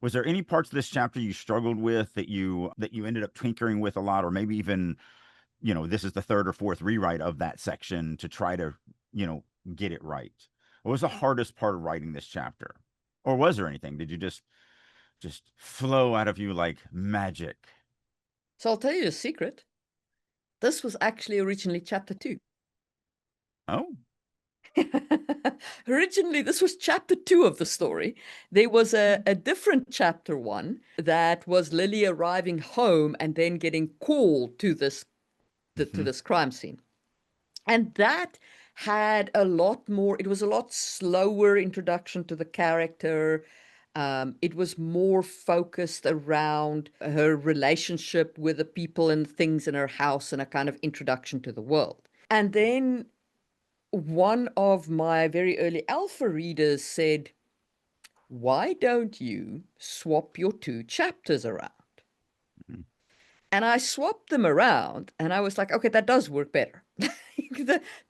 was there any parts of this chapter you struggled with that you ended up tinkering with a lot, or maybe even, this is the third or fourth rewrite of that section to try to, get it right? What was the hardest part of writing this chapter? Or was there anything? Did you just flow out of you like magic? So I'll tell you a secret. This was actually originally chapter 2. Oh, Originally, this was chapter 2 of the story. There was a different chapter 1 that was Lily arriving home and then getting called to this crime scene. And that had a lot more, it was a lot slower introduction to the character. It was more focused around her relationship with the people and things in her house and a kind of introduction to the world. And then one of my very early alpha readers said, why don't you swap your 2 chapters around? mhm. And I swapped them around and I was like, okay, that does work better.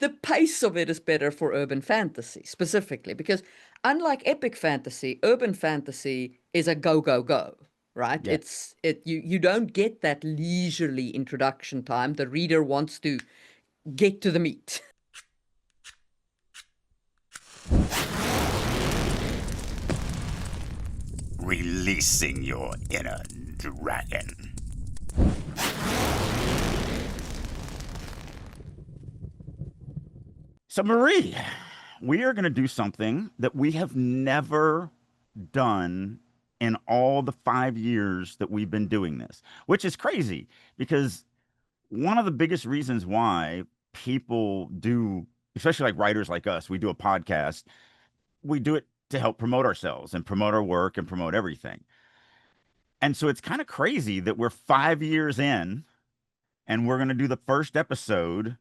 The pace of it is better for urban fantasy specifically, because unlike epic fantasy, urban fantasy is a go, go, go, right? Yeah. You don't get that leisurely introduction time. The reader wants to get to the meat. Releasing your inner dragon. So, Marie, we are going to do something that we have never done in all the 5 years that we've been doing this, which is crazy because one of the biggest reasons why people do, especially like writers like us, we do a podcast, we do it to help promote ourselves and promote our work and promote everything. And so it's kind of crazy that we're 5 years in and we're going to do the first episode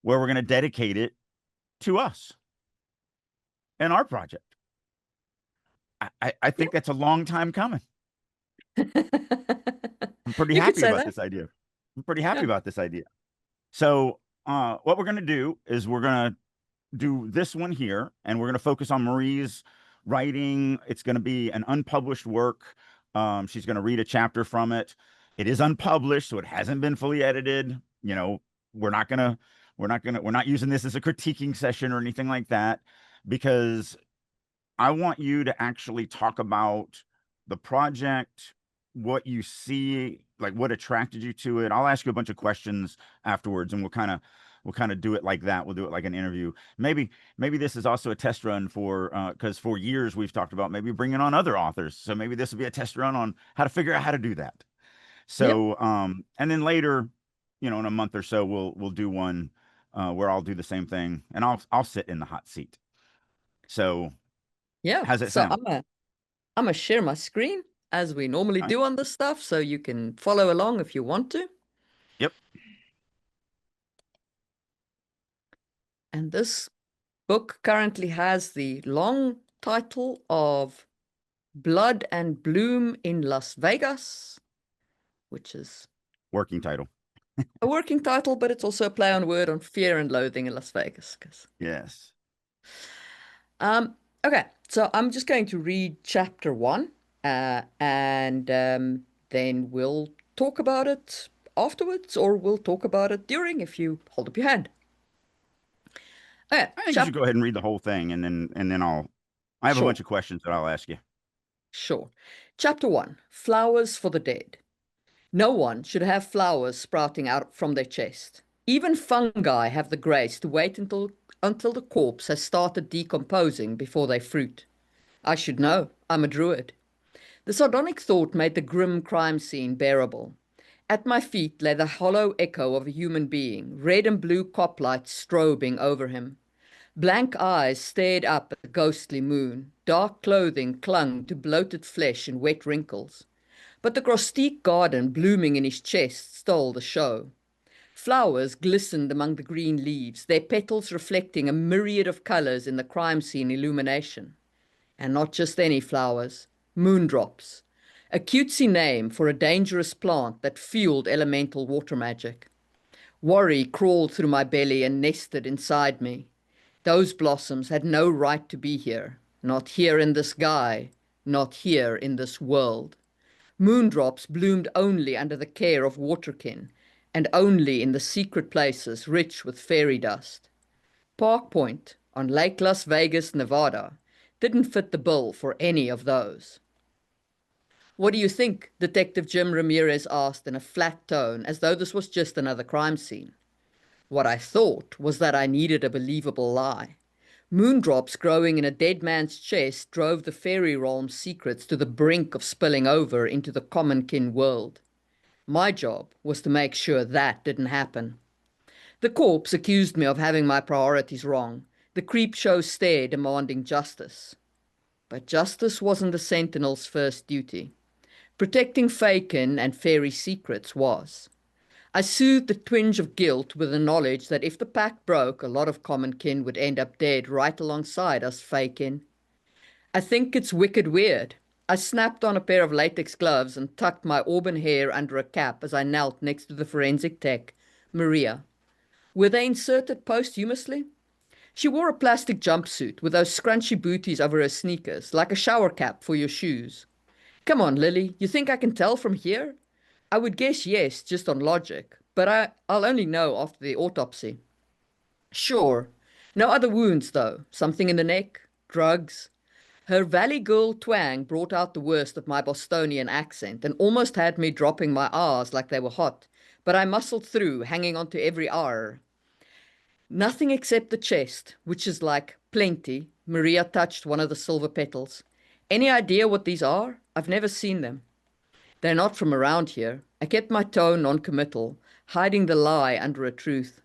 where we're going to dedicate it to us and our project. I Yeah. think that's a long time coming. I'm pretty You could happy say about that. this idea. I'm pretty happy Yeah. about this idea. So, what we're going to do is we're going to do this one here, and we're going to focus on Marie's writing. It's going to be an unpublished work. She's going to read a chapter from it. It is unpublished, so it hasn't been fully edited. We're not gonna, we're not using this as a critiquing session or anything like that, because I want you to actually talk about the project, what you see, like what attracted you to it. I'll ask you a bunch of questions afterwards, and we'll kind of do it like that. We'll do it like an interview. Maybe this is also a test run for because for years we've talked about maybe bringing on other authors. So maybe this will be a test run on how to figure out how to do that. Yep. So and then later, in a month or so, we'll do one where I'll do the same thing, and I'll sit in the hot seat. So Yeah. how's it So sound? I'm gonna share my screen as we normally All right. do on this stuff, so you can follow along if you want to. Yep. And this book currently has the long title of Blood and Bloom in Las Vegas, which is Working title. a working title, but it's also a play on word on fear and loathing in Las Vegas. Yes. Um, okay, so I'm just going to read chapter 1, and then we'll talk about it afterwards, or we'll talk about it during if you hold up your hand. Okay, I think you should go ahead and read the whole thing, and then I have a bunch sure, of questions that I'll ask you. sure. Chapter 1, Flowers for the Dead. No one should have flowers sprouting out from their chest. Even fungi have the grace to wait until the corpse has started decomposing before they fruit. I should know. I'm a druid. The sardonic thought made the grim crime scene bearable. At my feet lay the hollow echo of a human being, red and blue cop lights strobing over him. Blank eyes stared up at the ghostly moon. Dark clothing clung to bloated flesh and wet wrinkles. But the grostique garden blooming in his chest stole the show. Flowers glistened among the green leaves, their petals reflecting a myriad of colors in the crime scene illumination. And not just any flowers, moondrops, a cutesy name for a dangerous plant that fueled elemental water magic. Worry crawled through my belly and nested inside me. Those blossoms had no right to be here, not here in this guy, not here in this world. Moondrops bloomed only under the care of waterkin, and only in the secret places rich with fairy dust. Park Point on Lake Las Vegas, Nevada, didn't fit the bill for any of those. What do you think? Detective Jim Ramirez asked in a flat tone, as though this was just another crime scene. What I thought was that I needed a believable lie. Moondrops growing in a dead man's chest drove the fairy realm's secrets to the brink of spilling over into the commonkin world. My job was to make sure that didn't happen. The corpse accused me of having my priorities wrong. The creepshow stare demanding justice. But justice wasn't the Sentinel's first duty. Protecting Fakin and fairy secrets was. I soothed the twinge of guilt with the knowledge that if the pact broke, a lot of common kin would end up dead right alongside us Fakin. I think it's wicked weird. I snapped on a pair of latex gloves and tucked my auburn hair under a cap as I knelt next to the forensic tech, Maria. Were they inserted posthumously? She wore a plastic jumpsuit with those scrunchy booties over her sneakers, like a shower cap for your shoes. Come on, Lily, you think I can tell from here? I would guess yes, just on logic, but I'll only know after the autopsy. Sure. No other wounds, though. Something in the neck? Drugs? Her Valley Girl twang brought out the worst of my Bostonian accent and almost had me dropping my R's like they were hot, but I muscled through, hanging on to every R. Nothing except the chest, which is like plenty. Maria touched one of the silver petals. Any idea what these are? I've never seen them. They're not from around here. I kept my tone non-committal, hiding the lie under a truth.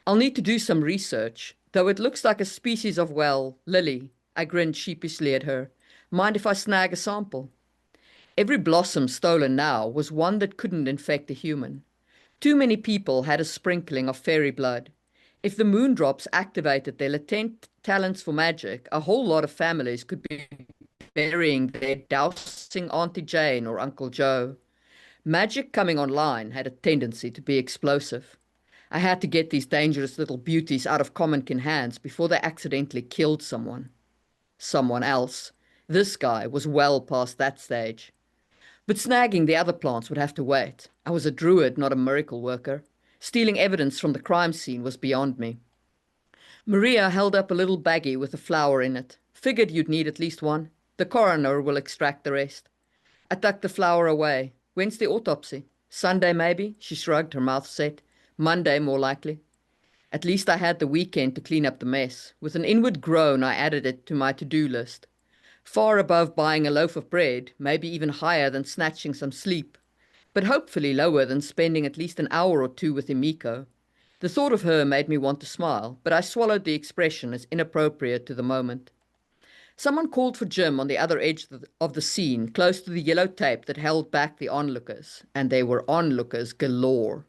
I'll need to do some research, though it looks like a species of, well, lily. I grinned sheepishly at her. Mind if I snag a sample? Every blossom stolen now was one that couldn't infect a human. Too many people had a sprinkling of fairy blood. If the moondrops activated their latent talents for magic, a whole lot of families could be burying their dousing Auntie Jane or Uncle Joe. Magic coming online had a tendency to be explosive. I had to get these dangerous little beauties out of commonkin hands before they accidentally killed someone. Someone else. This guy was well past that stage. But snagging the other plants would have to wait. I was a druid, not a miracle worker. Stealing evidence from the crime scene was beyond me. Maria held up a little baggie with a flower in it. Figured you'd need at least one. The coroner will extract the rest. I tucked the flower away. When's the autopsy? Sunday, maybe? She shrugged, her mouth set. Monday, more likely. At least I had the weekend to clean up the mess. With an inward groan, I added it to my to-do list. Far above buying a loaf of bread, maybe even higher than snatching some sleep, but hopefully lower than spending at least an hour or two with Emiko. The thought of her made me want to smile, but I swallowed the expression as inappropriate to the moment. Someone called for Jim on the other edge of the scene, close to the yellow tape that held back the onlookers, and they were onlookers galore.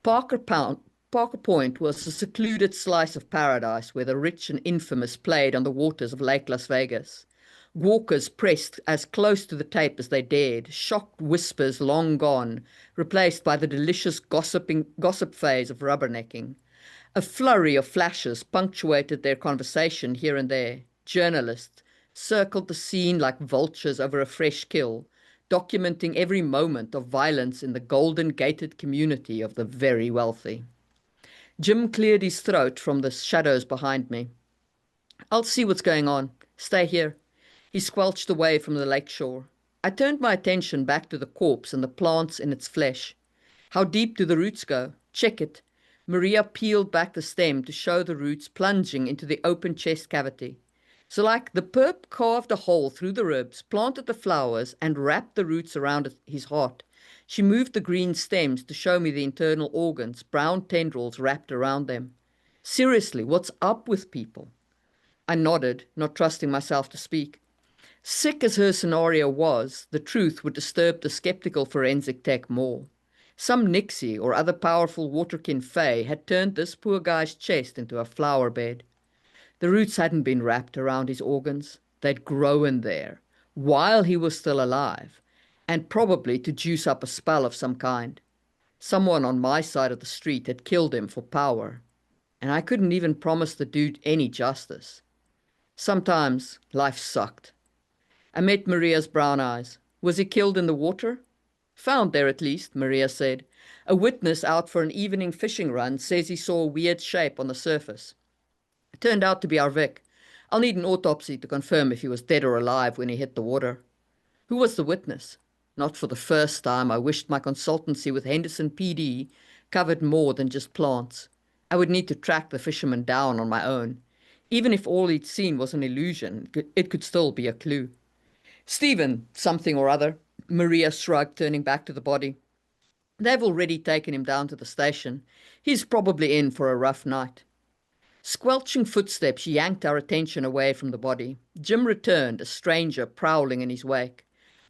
Parker Point was a secluded slice of paradise where the rich and infamous played on the waters of Lake Las Vegas. Walkers pressed as close to the tape as they dared, shocked whispers long gone, replaced by the delicious gossip phase of rubbernecking. A flurry of flashes punctuated their conversation here and there. Journalists circled the scene like vultures over a fresh kill, documenting every moment of violence in the golden gated community of the very wealthy. Jim cleared his throat from the shadows behind me. I'll see what's going on. Stay here. He squelched away from the lakeshore. I turned my attention back to the corpse and the plants in its flesh. How deep do the roots go? Check it. Maria peeled back the stem to show the roots plunging into the open chest cavity. So like the perp carved a hole through the ribs, planted the flowers, and wrapped the roots around his heart. She moved the green stems to show me the internal organs, brown tendrils wrapped around them. Seriously, what's up with people? I nodded, not trusting myself to speak. Sick as her scenario was, the truth would disturb the skeptical forensic tech more. Some Nixie or other powerful waterkin fae had turned this poor guy's chest into a flower bed. The roots hadn't been wrapped around his organs. They'd grown there, while he was still alive, and probably to juice up a spell of some kind. Someone on my side of the street had killed him for power, and I couldn't even promise the dude any justice. Sometimes life sucked. I met Maria's brown eyes. Was he killed in the water? Found there at least, Maria said. A witness out for an evening fishing run says he saw a weird shape on the surface. It turned out to be our Vic. I'll need an autopsy to confirm if he was dead or alive when he hit the water. Who was the witness? Not for the first time, I wished my consultancy with Henderson PD covered more than just plants. I would need to track the fisherman down on my own. Even if all he'd seen was an illusion, it could still be a clue. Stephen, something or other, Maria shrugged, turning back to the body. They've already taken him down to the station. He's probably in for a rough night. Squelching footsteps yanked our attention away from the body. Jim returned, a stranger prowling in his wake.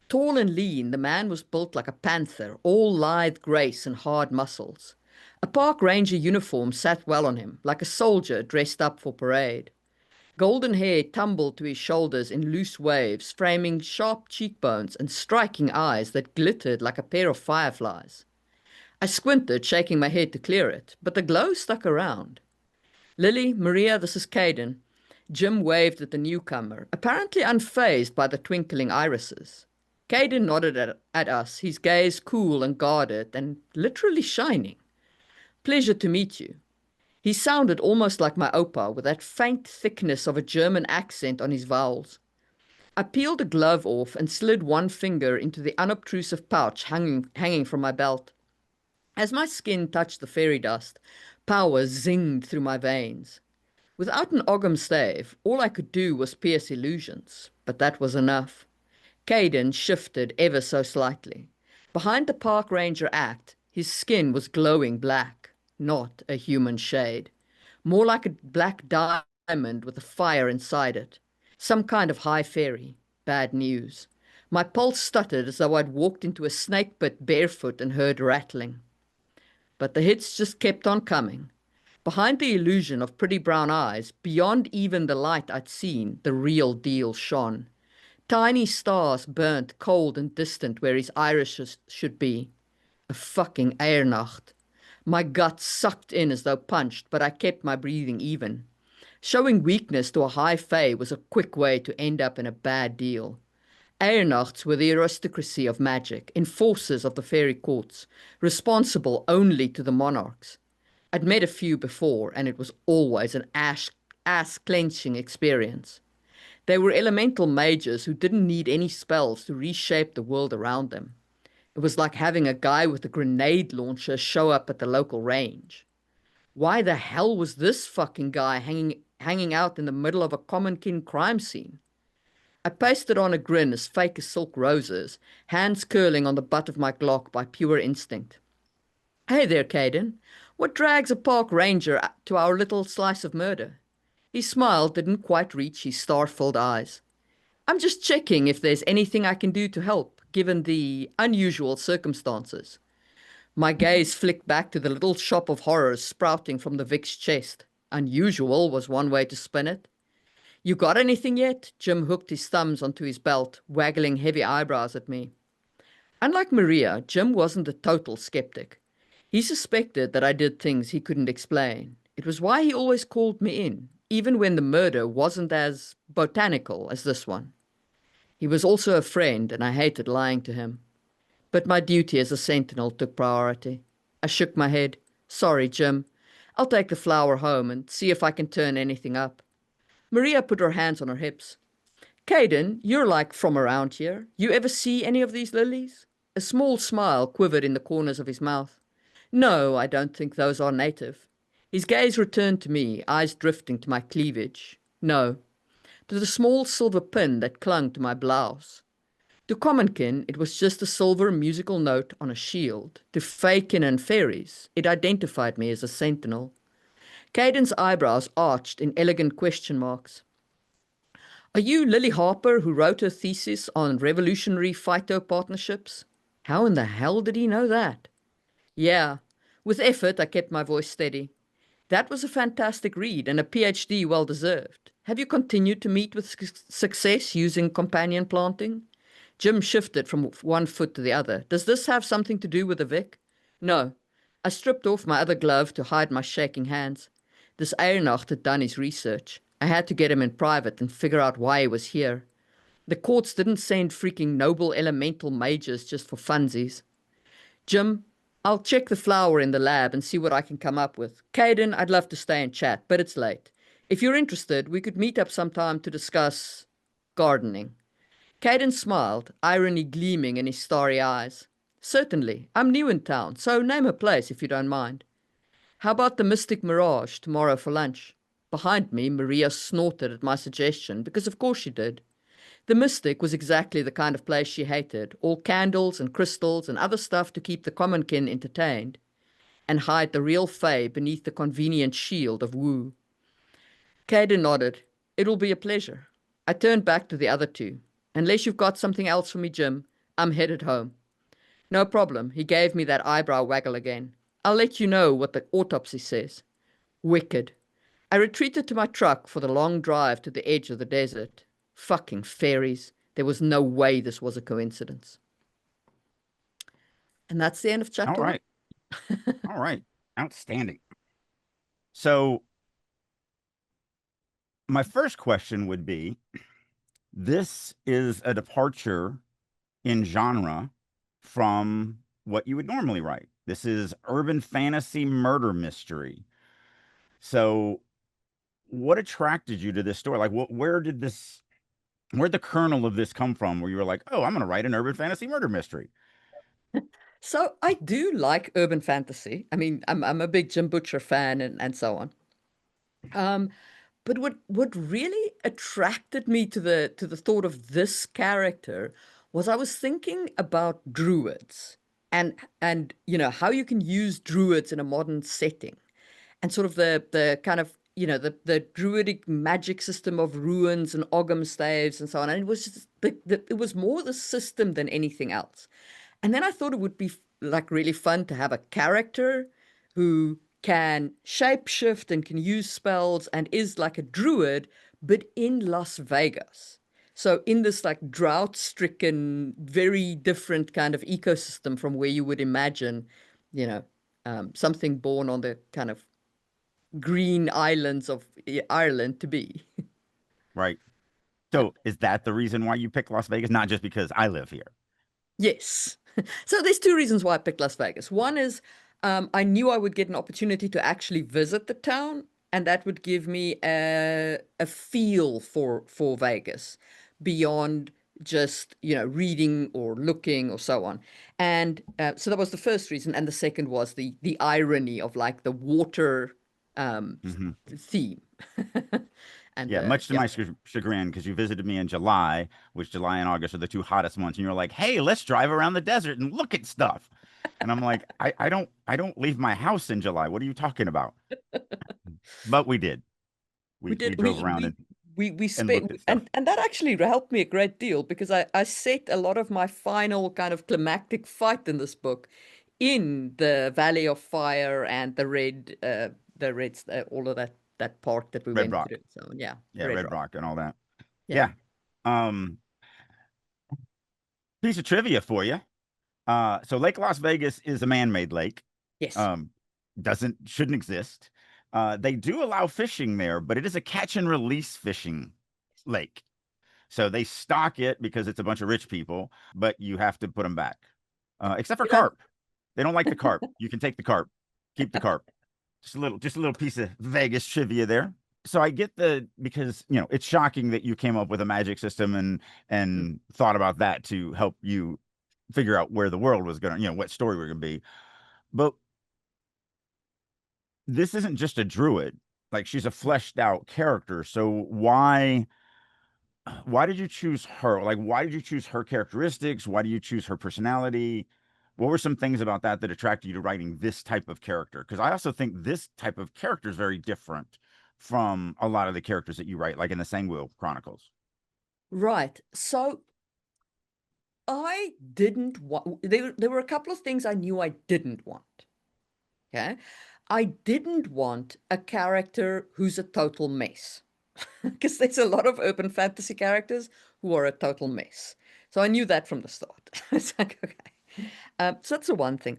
Tall and lean, the man was built like a panther, all lithe grace and hard muscles. A park ranger uniform sat well on him, like a soldier dressed up for parade. Golden hair tumbled to his shoulders in loose waves, framing sharp cheekbones and striking eyes that glittered like a pair of fireflies. I squinted, shaking my head to clear it, but the glow stuck around. Lily, Maria, this is Caden. Jim waved at the newcomer, apparently unfazed by the twinkling irises. Caden nodded at us, his gaze cool and guarded and literally shining. Pleasure to meet you. He sounded almost like my opa, with that faint thickness of a German accent on his vowels. I peeled a glove off and slid one finger into the unobtrusive pouch hanging from my belt. As my skin touched the fairy dust, power zinged through my veins. Without an Ogham stave, all I could do was pierce illusions, but that was enough. Caden shifted ever so slightly. Behind the park ranger act, his skin was glowing black, not a human shade. More like a black diamond with a fire inside it. Some kind of high fairy. Bad news. My pulse stuttered as though I'd walked into a snake pit barefoot and heard rattling. But the hits just kept on coming. Behind the illusion of pretty brown eyes, beyond even the light I'd seen, the real deal shone. Tiny stars burnt cold and distant where his irises should be. A fucking Eiernacht. My gut sucked in as though punched, but I kept my breathing even. Showing weakness to a high fae was a quick way to end up in a bad deal. Eiernachts were the aristocracy of magic, enforcers of the fairy courts, responsible only to the monarchs. I'd met a few before, and it was always an ass-clenching experience. They were elemental mages who didn't need any spells to reshape the world around them. It was like having a guy with a grenade launcher show up at the local range. Why the hell was this fucking guy hanging out in the middle of a common-kin crime scene? I pasted on a grin as fake as silk roses, hands curling on the butt of my Glock by pure instinct. Hey there, Caden. What drags a park ranger to our little slice of murder? His smile didn't quite reach his star-filled eyes. I'm just checking if there's anything I can do to help, given the unusual circumstances. My gaze flicked back to the little shop of horrors sprouting from the Vic's chest. Unusual was one way to spin it. You got anything yet? Jim hooked his thumbs onto his belt, waggling heavy eyebrows at me. Unlike Maria, Jim wasn't a total skeptic. He suspected that I did things he couldn't explain. It was why he always called me in, even when the murder wasn't as botanical as this one. He was also a friend, and I hated lying to him. But my duty as a sentinel took priority. I shook my head. Sorry, Jim. I'll take the flower home and see if I can turn anything up. Maria put her hands on her hips. Caden, you're like from around here. You ever see any of these lilies? A small smile quivered in the corners of his mouth. No, I don't think those are native. His gaze returned to me, eyes drifting to my cleavage. No, to the small silver pin that clung to my blouse. To commonkin, it was just a silver musical note on a shield. To faekin and fairies, it identified me as a sentinel. Caden's eyebrows arched in elegant question marks. Are you Lily Harper, who wrote her thesis on revolutionary phytopartnerships? How in the hell did he know that? Yeah. With effort, I kept my voice steady. That was a fantastic read and a PhD well deserved. Have you continued to meet with success using companion planting? Jim shifted from one foot to the other. Does this have something to do with the Vic? No. I stripped off my other glove to hide my shaking hands. This Eiernacht had done his research. I had to get him in private and figure out why he was here. The courts didn't send freaking noble elemental mages just for funsies. Jim, I'll check the flower in the lab and see what I can come up with. Caden, I'd love to stay and chat, but it's late. If you're interested, we could meet up sometime to discuss gardening. Caden smiled, irony gleaming in his starry eyes. Certainly. I'm new in town, so name a place if you don't mind. How about the Mystic Mirage tomorrow for lunch? Behind me, Maria snorted at my suggestion, because of course she did. The Mystic was exactly the kind of place she hated, all candles and crystals and other stuff to keep the commonkin entertained, and hide the real Fae beneath the convenient shield of woo. Caden nodded. It'll be a pleasure. I turned back to the other two. Unless you've got something else for me, Jim, I'm headed home. No problem. He gave me that eyebrow waggle again. I'll let you know what the autopsy says. Wicked. I retreated to my truck for the long drive to the edge of the desert. Fucking fairies. There was no way this was a coincidence. And that's the end of All chapter right. All right. Outstanding. So my first question would be, this is a departure in genre from what you would normally write. This is urban fantasy murder mystery. So what attracted you to this story? Like, where'd the kernel of this come from, where you were like, oh, I'm going to write an urban fantasy murder mystery? So I do like urban fantasy. I mean, I'm a big Jim Butcher fan and so on. But what really attracted me to the thought of this character was I was thinking about druids and how you can use druids in a modern setting, and sort of the kind of the druidic magic system of runes and Ogham staves and so on. And it was just it was more the system than anything else. And then I thought it would be like really fun to have a character who can shapeshift and can use spells and is like a druid, but in Las Vegas. So in this like drought-stricken, very different kind of ecosystem from where you would imagine, you know, something born on the kind of green islands of Ireland to be. Right. So is that the reason why you picked Las Vegas? Not just because I live here. Yes. So there's two reasons why I picked Las Vegas. One is I knew I would get an opportunity to actually visit the town, and that would give me a feel for Vegas beyond just reading or looking or so on. And so that was the first reason, and the second was the irony of like the water Hmm. theme. And Yeah, much to yeah. my chagrin, because you visited me in July, which July and August are the two hottest months, and you're like, "Hey, let's drive around the desert and look at stuff." And I'm like, I don't leave my house in July. What are you talking about? But we did. We We did drove around we and spent looked at stuff. and that actually helped me a great deal because I set a lot of my final kind of climactic fight in this book in the Valley of Fire and all of that part that we Red went through. Rock. So yeah, Yeah, Red Red Rock. Rock and all that. Yeah. Yeah. Um, Piece of trivia for you. So Lake Las Vegas is a man-made lake. Yes. Um, shouldn't exist. They do allow fishing there, but it is a catch and release fishing lake. So they stock it because it's a bunch of rich people, but you have to put them back. Except for You know, carp. They don't like the carp. You can take the carp. Keep the carp. Just a little piece of Vegas trivia there. So I get because it's shocking that you came up with a magic system and thought about that to help you figure out where the world was going to, what story we're going to be. But this isn't just a druid. Like, she's a fleshed out character. So why did you choose her? Like, why did you choose her characteristics? Why do you choose her personality? What were some things about that attracted you to writing this type of character? Because I also think this type of character is very different from a lot of the characters that you write, like in the Sangwil Chronicles. right. So I didn't want there were a couple of things I knew I didn't want. Okay. I didn't want a character who's a total mess. Because there's a lot of urban fantasy characters who are a total mess. So I knew that from the start. It's like, okay. So that's the one thing.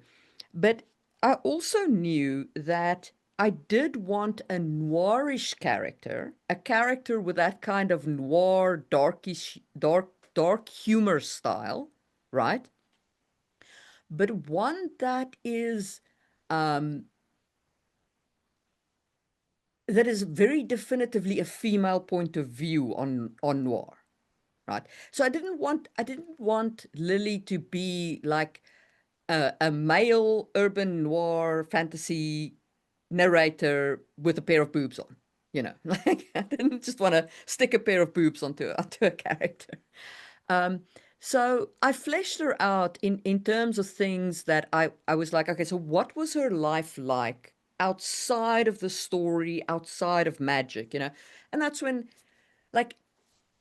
But I also knew that I did want a noirish character, a character with that kind of noir, darkish, dark dark humor style, right? But one um, that is very definitively a female point of view on noir, right? So I didn't want Lily to be like a male urban noir fantasy narrator with a pair of boobs on, you know. Like I didn't just want to stick a pair of boobs onto a character. Um, so I fleshed her out in terms of things that I was like, okay, so what was her life like outside of the story, outside of magic, you know? And that's when, like,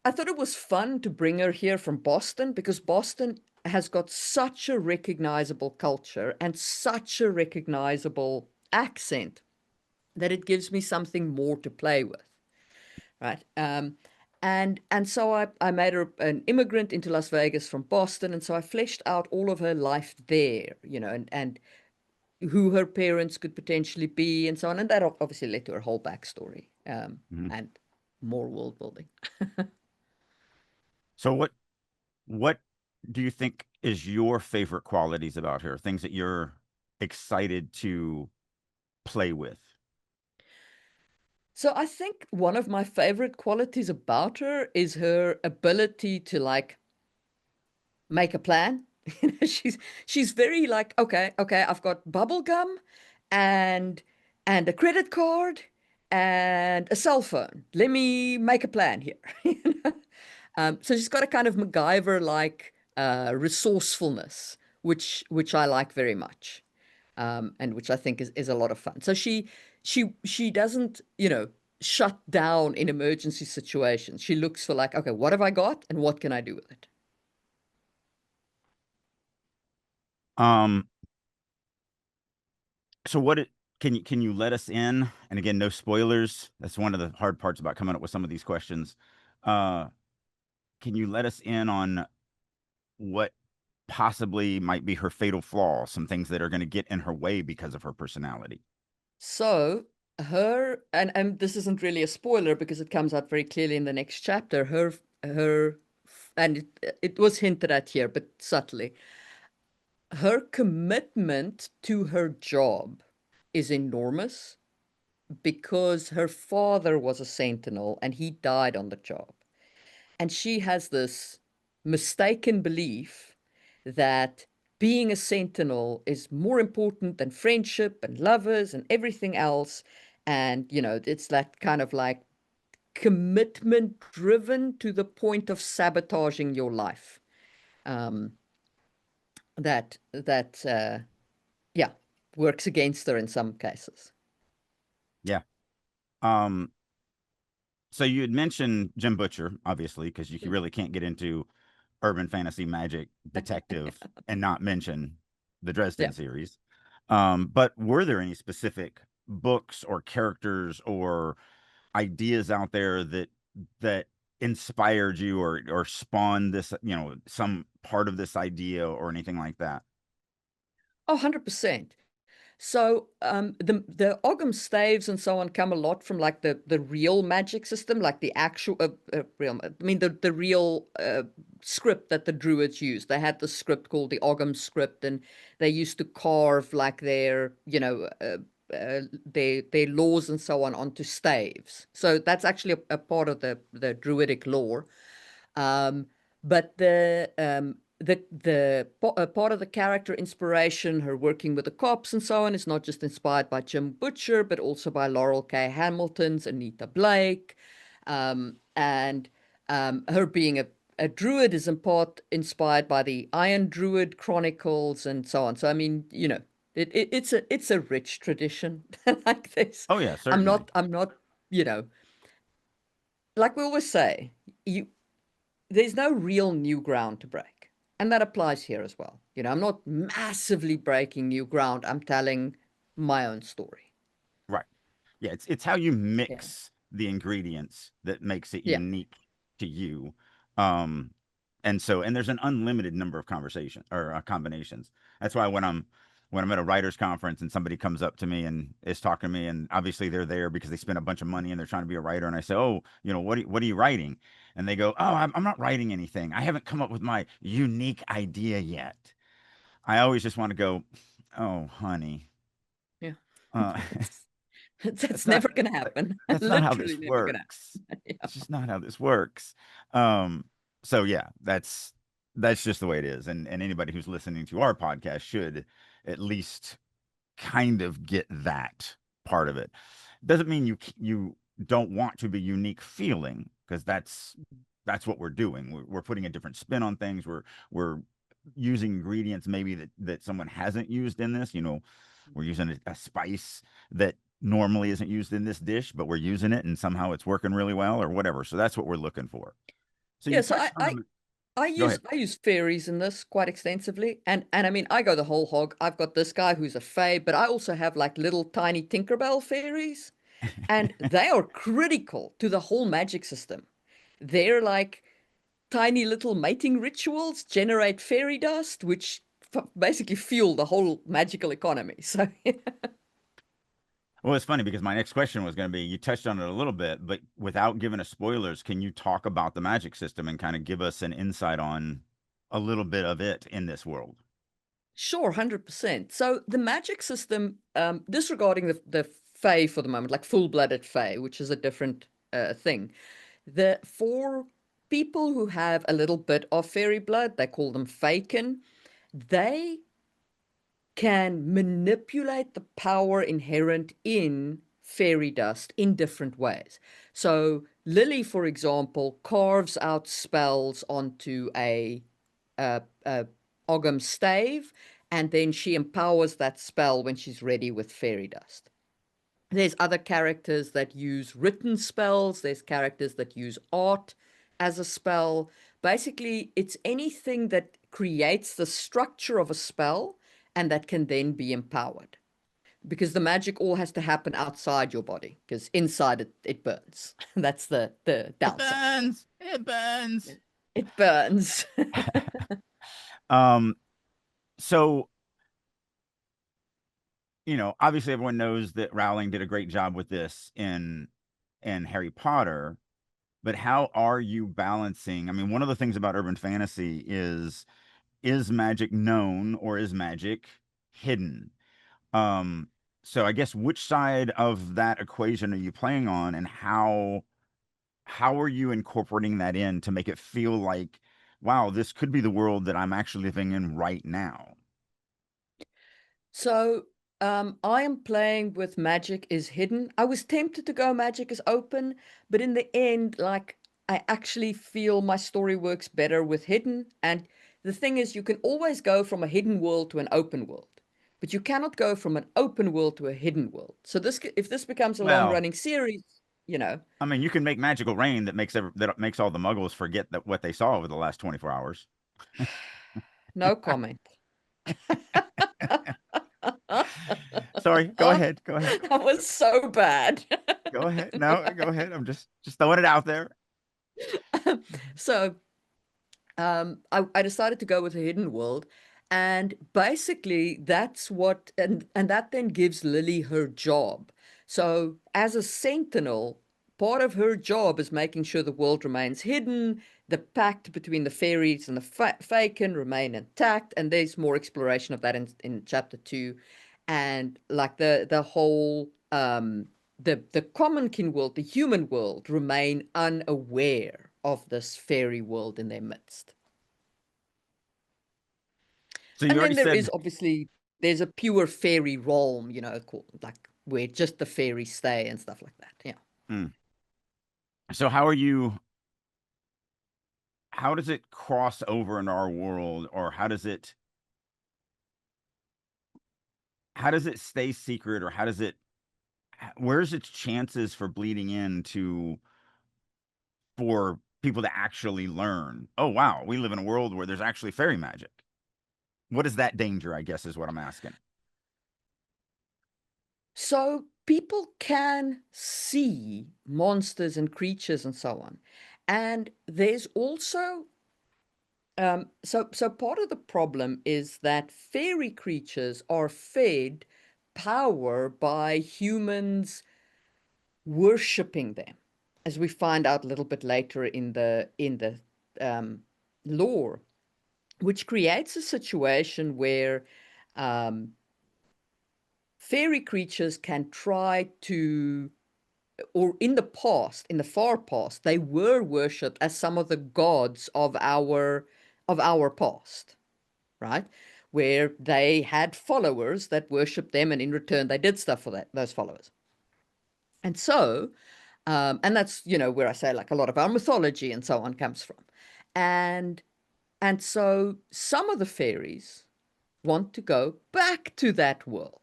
I thought it was fun to bring her here from Boston because Boston has got such a recognizable culture and such a recognizable accent that it gives me something more to play with, right? And so I made her an immigrant into Las Vegas from Boston, and so I fleshed out all of her life there, you know, and who her parents could potentially be, and so on, and that obviously led to her whole backstory, Mhm. and more world building. So what do you think is your favorite qualities about her? Things that you're excited to play with? So I think one of my favorite qualities about her is her ability to like make a plan. You know, she's very like, okay, I've got bubble gum and a credit card and a cell phone. Let me make a plan here. You know? So she's got a kind of MacGyver like resourcefulness, which I like very much, and which I think is a lot of fun. So she doesn't, you know, shut down in emergency situations. She looks for like, okay, what have I got and what can I do with it? Um, so can you let us in? And again, no spoilers. That's one of the hard parts about coming up with some of these questions. Uh, can you let us in on what possibly might be her fatal flaw, some things that are going to get in her way because of her personality? So her and this isn't really a spoiler because it comes out very clearly in the next chapter. Her and it was hinted at here, but subtly. Her commitment to her job is enormous because her father was a sentinel and he died on the job. And she has this mistaken belief that being a sentinel is more important than friendship and lovers and everything else. And, you know, it's that kind of like commitment driven to the point of sabotaging your life. Um, that yeah, works against her in some cases. Yeah. Um, so you had mentioned Jim Butcher, obviously, because you really can't get into urban fantasy magic detective and not mention the Yeah. Dresden series. But were there any specific books or characters or ideas out there that inspired you or spawned this, you know, some part of this idea or anything like that? Oh, 100%. So the Ogham staves and so on come a lot from like the real magic system, like the actual real, I mean the real script that the Druids used. They had the script called the Ogham script, and they used to carve like their their laws and so on onto staves. So that's actually a part of the Druidic lore. Um, but part of the character inspiration, her working with the cops and so on, is not just inspired by Jim Butcher, but also by Laurel K. Hamilton's Anita Blake, and her being a druid is in part inspired by the Iron Druid Chronicles and so on. So I mean, you know, it's a rich tradition like this. Oh yeah, I'm certainly. not I'm not you know, like we always say, you there's no real new ground to break. And that applies here as well. You know, I'm not massively breaking new ground. I'm telling my own story. Right. Yeah, it's how you Yeah. mix the ingredients that makes it Yeah. unique to you. And so, and there's an unlimited number of conversation or combinations. That's why when I'm when I'm at a writers conference and somebody comes up to me and is talking to me, and obviously they're there because they spent a bunch of money and they're trying to be a writer, and I say, "Oh, what are you writing?" And they go, "Oh, I'm not writing anything. I haven't come up with my unique idea yet." I always just want to go, "Oh, honey, Yeah. uh, That's that's not never going to happen. that's not how Literally this never going to works. happen. Yeah. It's just not how this works." Um, so yeah, that's just the way it is, and anybody who's listening to our podcast should at least kind of get that part of it. Doesn't mean you don't want to be unique feeling, because that's what we're doing. We're putting a different spin on things. We're using ingredients maybe that someone hasn't used in this. We're using a spice that normally isn't used in this dish, but we're using it and somehow it's working really well or whatever. So that's what we're looking for. So you Yeah, so touched on them. I Go use ahead. I use fairies in this quite extensively, and I mean I go the whole hog. I've got this guy who's a fae, but I also have like little tiny Tinkerbell fairies, and they are critical to the whole magic system. They're like tiny little mating rituals generate fairy dust, which basically fuel the whole magical economy. So Well, it's funny because my next question was going to be, you touched on it a little bit, but without giving us spoilers, can you talk about the magic system and kind of give us an insight on a little bit of it in this world? sure, 100%. So the magic system, disregarding the fae for the moment, like full-blooded fae, which is a different thing. For people who have a little bit of fairy blood, they call them faken. They can manipulate the power inherent in fairy dust in different ways. So Lily, for example, carves out spells onto a Ogham stave, and then she empowers that spell when she's ready with fairy dust. There's other characters that use written spells. There's characters that use art as a spell. Basically, it's anything that creates the structure of a spell and that can then be empowered. Because the magic all has to happen outside your body, because inside it burns. That's the It downside. burns. It burns. It burns. Um, so, obviously everyone knows that Rowling did a great job with this in Harry Potter, but how are you balancing? I mean, one of the things about urban fantasy is magic known or is magic hidden? Um, so I guess which side of that equation are you playing on, and how are you incorporating that in to make it feel like, wow, this could be the world that I'm actually living in right now? So, I am playing with magic is hidden. I was tempted to go magic is open, but in the end, like, I actually feel my story works better with hidden. And the thing is, you can always go from a hidden world to an open world, but you cannot go from an open world to a hidden world. So if this becomes a long Well, running series, you know, I mean, you can make magical rain that makes all the muggles forget that what they saw over the last 24 hours. no comment. Sorry, go ahead. Go ahead. That was so bad. Go ahead. No, go ahead. I'm just throwing it out there. So I decided to go with a hidden world, and basically that's what and that then gives Lily her job. So as a sentinel, part of her job is making sure the world remains hidden, the pact between the fairies and the Faken remain intact, and there's more exploration of that in chapter 2, and like the whole the commonkin world, the human world, remain unaware of this fairy world in their midst. So you And already then there said, is obviously there's a pure fairy realm, called like where just the fairies stay and stuff like that. Yeah. mm. So how does it cross over in our world, or how does it stay secret, or where's its chances for bleeding into for people to actually learn, oh wow, we live in a world where there's actually fairy magic? What is that danger, I guess, is what I'm asking. So people can see monsters and creatures and so on. And there's also So part of the problem is that fairy creatures are fed power by humans worshipping them, as we find out a little bit later in the lore, which creates a situation where um, fairy creatures can try to, or in the past, in the far past, they were worshipped as some of the gods of our past, right? Where they had followers that worshipped them, and in return they did stuff for those followers. And so, and that's, where I say like a lot of our mythology and so on comes from. And and so some of the fairies want to go back to that world.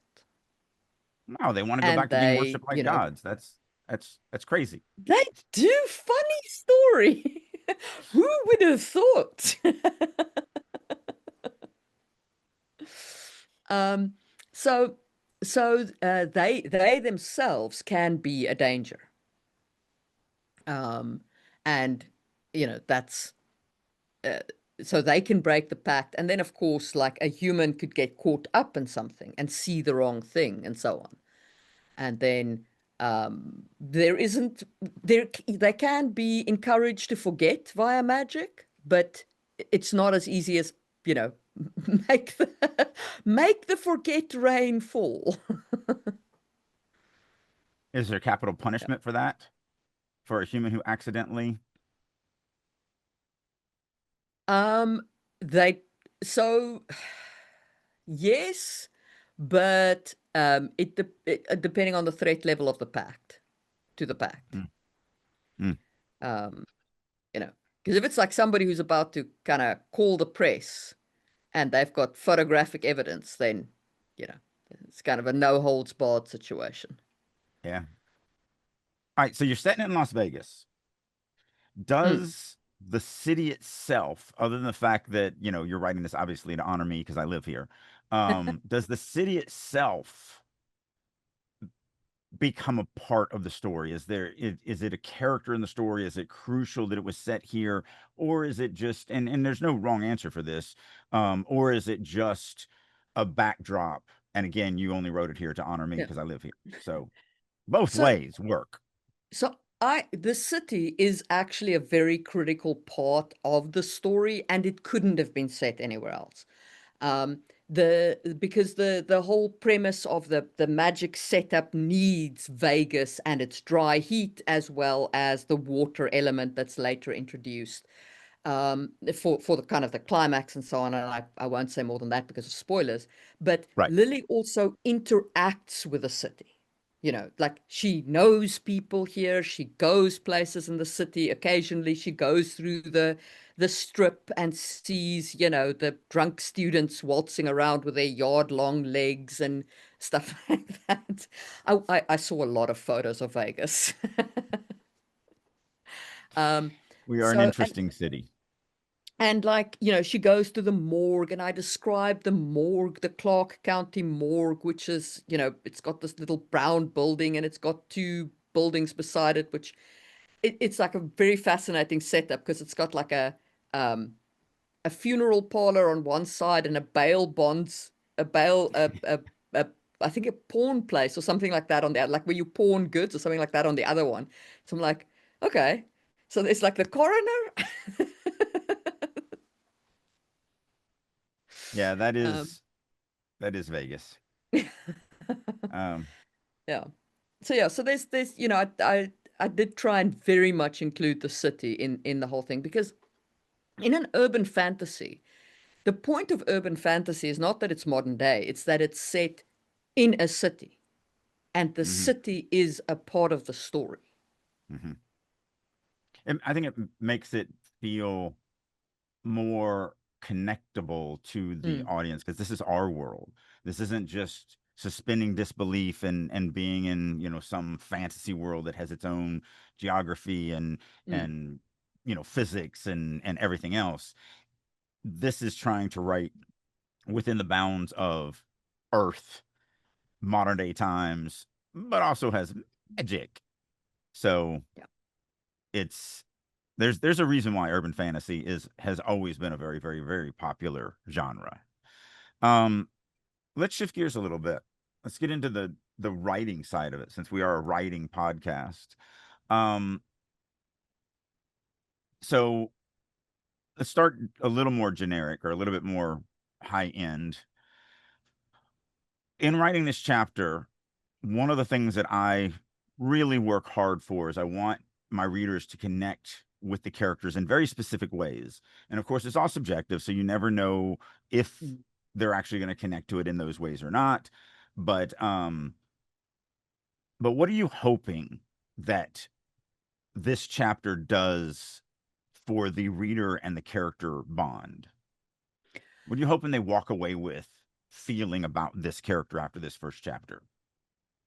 No, they want to go And back to being they, worshipped like gods. That's crazy. they do. Funny story. Who would have thought? um, so they themselves can be a danger. And that's uh, so they can break the pact, and then of course like a human could get caught up in something and see the wrong thing and so on, and then there isn't there they can be encouraged to forget via magic, but it's not as easy as you know make the forget rain fall. Is there capital punishment for that? For a human who accidentally? um they so yes, but depending on the threat level of the pact, to the pact. Mm, mm. Um, you know, because if it's like somebody who's about to kind of call the press and they've got photographic evidence, then you know it's kind of a no holds barred situation. Yeah. All right. So you're setting it in Las Vegas. Mm. Does the city itself, other than the fact that, you're writing this obviously to honor me because I live here, does the city itself become a part of the story? Is it a character in the story? Is it crucial that it was set here? Or is it just, and there's no wrong answer for this, or is it just a backdrop? And again, you only wrote it here to honor me Yeah. because I live here. So both So ways work. so the city is actually a very critical part of the story, and it couldn't have been set anywhere else. Um, because the whole premise of the magic setup needs Vegas and its dry heat, as well as the water element that's later introduced for the kind of the climax and so on. And I won't say more than that because of spoilers. But Right. Lily also interacts with the city. Like she knows people here. She goes places in the city. Occasionally, she goes through the strip and sees, the drunk students waltzing around with their yard-long legs and stuff like that. I saw a lot of photos of Vegas. um, We are an so interesting city. and like, she goes to the morgue, and I described the morgue, the Clark County morgue, which is, it's got this little brown building and it's got two buildings beside it, which it's like a very fascinating setup because it's got like um a funeral parlor on one side and a bail bonds, a bail a I think a pawn place or something like that on the other, like where you pawn goods or something like that on the other one. So I'm like, okay. So there's like the coroner. Yeah, that um, is that is Vegas. Um, Yeah. So yeah, so there's I did try and very much include the city in the whole thing because in an urban fantasy, the point of urban fantasy is not that it's modern day, it's that it's set in a city and the mhm, city is a part of the story. mhm. And I think it makes it feel more connectable to the Mm, audience because this is our world. This isn't just suspending disbelief and being in, some fantasy world that has its own geography mm, and physics and everything else. This is trying to write within the bounds of Earth, modern day times, but also has magic. So yeah. it's there's a reason why urban fantasy has always been a very, very, very popular genre. Um, let's shift gears a little bit. Let's get into the writing side of it, since we are a writing podcast. Um, so let's start a little more generic, or a little bit more high end. In writing this chapter, one of the things that I really work hard for is I want my readers to connect with the characters in very specific ways. And of course, it's all subjective, so you never know if they're actually going to connect to it in those ways or not. But what are you hoping that this chapter does for the reader and the character bond? What are you hoping they walk away with feeling about this character after this first chapter?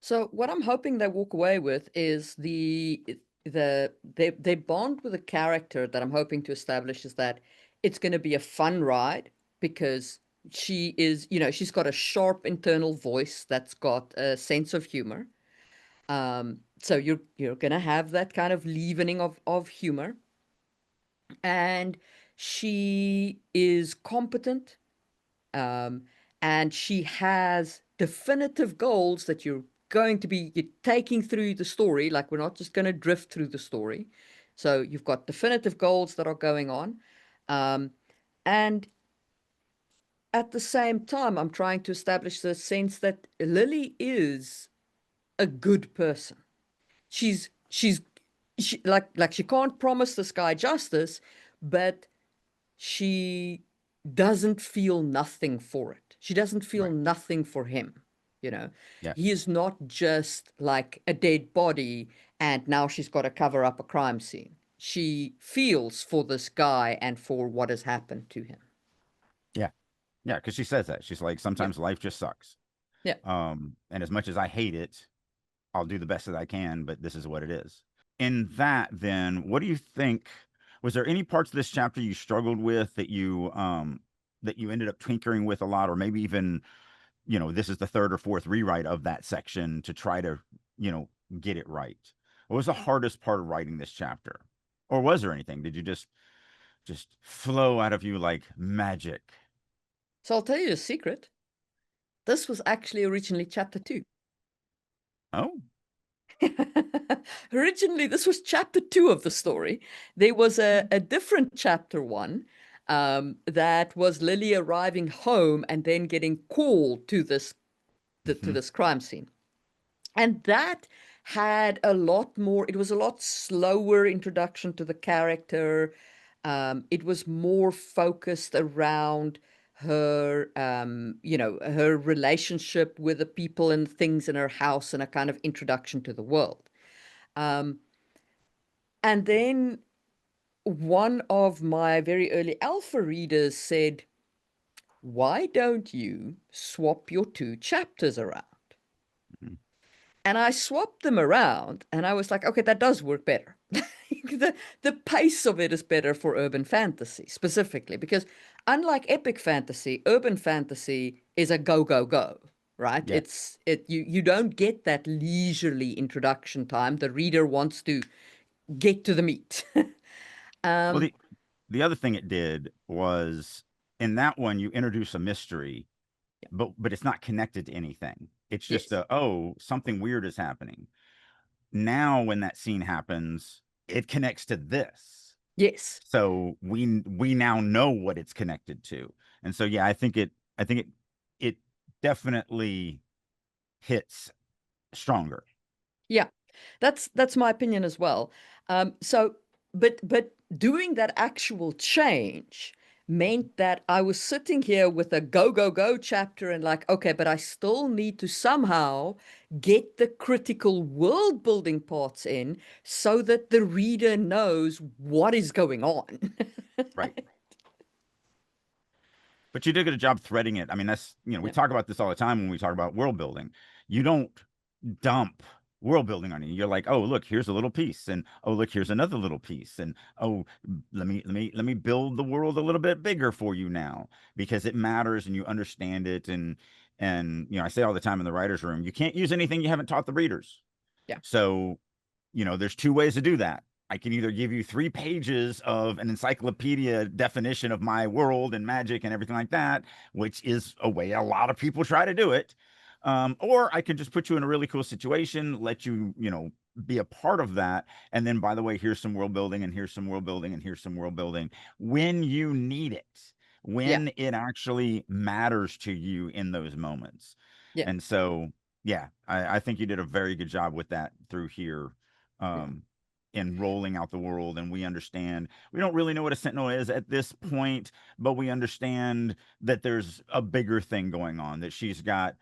So what I'm hoping they walk away with is they bond with a character that I'm hoping to establish is that it's going to be a fun ride because she is, she's got a sharp internal voice that's got a sense of humor. So you're going to have that kind of leavening of humor, and she is competent, um, and she has definitive goals that you're taking through the story. Like, we're not just going to drift through the story. So you've got definitive goals that are going on. And at the same time, I'm trying to establish the sense that Lily is a good person. She's like she can't promise this guy justice, but she doesn't feel nothing for it. She doesn't feel Right. nothing for him. You know, Yeah. he is not just like a dead body and now she's got to cover up a crime scene. She feels for this guy and for what has happened to him. Yeah. Yeah. Because she says that. She's like, Yeah. sometimes life just sucks. Yeah. And as much as I hate it, I'll do the best that I can, but this is what it is. In that, then, what do you think? Was there any parts of this chapter you struggled with that you ended up tinkering with a lot, or maybe even, this is the third or fourth rewrite of that section to try to, get it right? What was the hardest part of writing this chapter? Or was there anything? Did you just flow out of you like magic? So I'll tell you a secret. This was actually originally chapter 2. Oh, Originally, this was chapter 2 of the story. There was a different chapter 1 that was Lily arriving home and then getting called to to mhm. this crime scene. And that had a lot more, it was a lot slower introduction to the character. It was more focused around her, her relationship with the people and things in her house, and a kind of introduction to the world. Um, and then one of my very early alpha readers said, "Why don't you swap your 2 chapters around?" Mhm. And I swapped them around, and I was like, okay, that does work better. The pace of it is better for urban fantasy specifically, because unlike epic fantasy, urban fantasy is a go, go, go, right? Yeah. You don't get that leisurely introduction time. The reader wants to get to the meat. Well, um, the other thing it did was, in that one you introduce a mystery, yeah, but it's not connected to anything. It's just yes, a, oh, something weird is happening. Now when that scene happens, it connects to this. yes. So we now know what it's connected to. And so yeah, I think it definitely hits stronger. Yeah, that's my opinion as well. So, but doing that actual change meant that I was sitting here with a go go go chapter and like, okay, but I still need to somehow get the critical world building parts in so that the reader knows what is going on. Right. But you did a good job threading it. I mean, that's, we Yeah. talk about this all the time when we talk about world building. You don't dump world building on you. You're like, oh, look, here's a little piece, and oh, look, here's another little piece, and oh, let me build the world a little bit bigger for you now, because it matters and you understand it. And I say all the time in the writers' room, you can't use anything you haven't taught the readers. Yeah. So, there's 2 ways to do that. I can either give you 3 pages of an encyclopedia definition of my world and magic and everything like that, which is a way a lot of people try to do it. Or I can just put you in a really cool situation, let you, be a part of that. And then, by the way, here's some world building, and here's some world building, and here's some world building when you need it, Yeah. when it actually matters to you in those moments. Yeah. And so, yeah, I think you did a very good job with that through here. Yeah. Um, in rolling out the world, and we don't really know what a sentinel is at this point, but we understand that there's a bigger thing going on, that she's got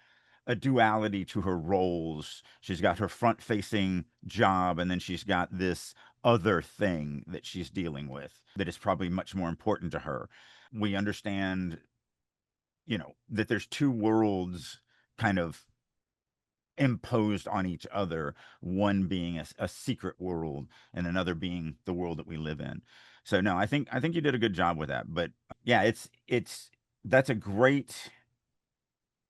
a duality to her roles. She's got her front facing job, and then she's got this other thing that she's dealing with that is probably much more important to her. We understand, that there's two worlds kind of imposed on each other, one being a secret world and another being the world that we live in. So no, I think you did a good job with that. But yeah, it's that's a great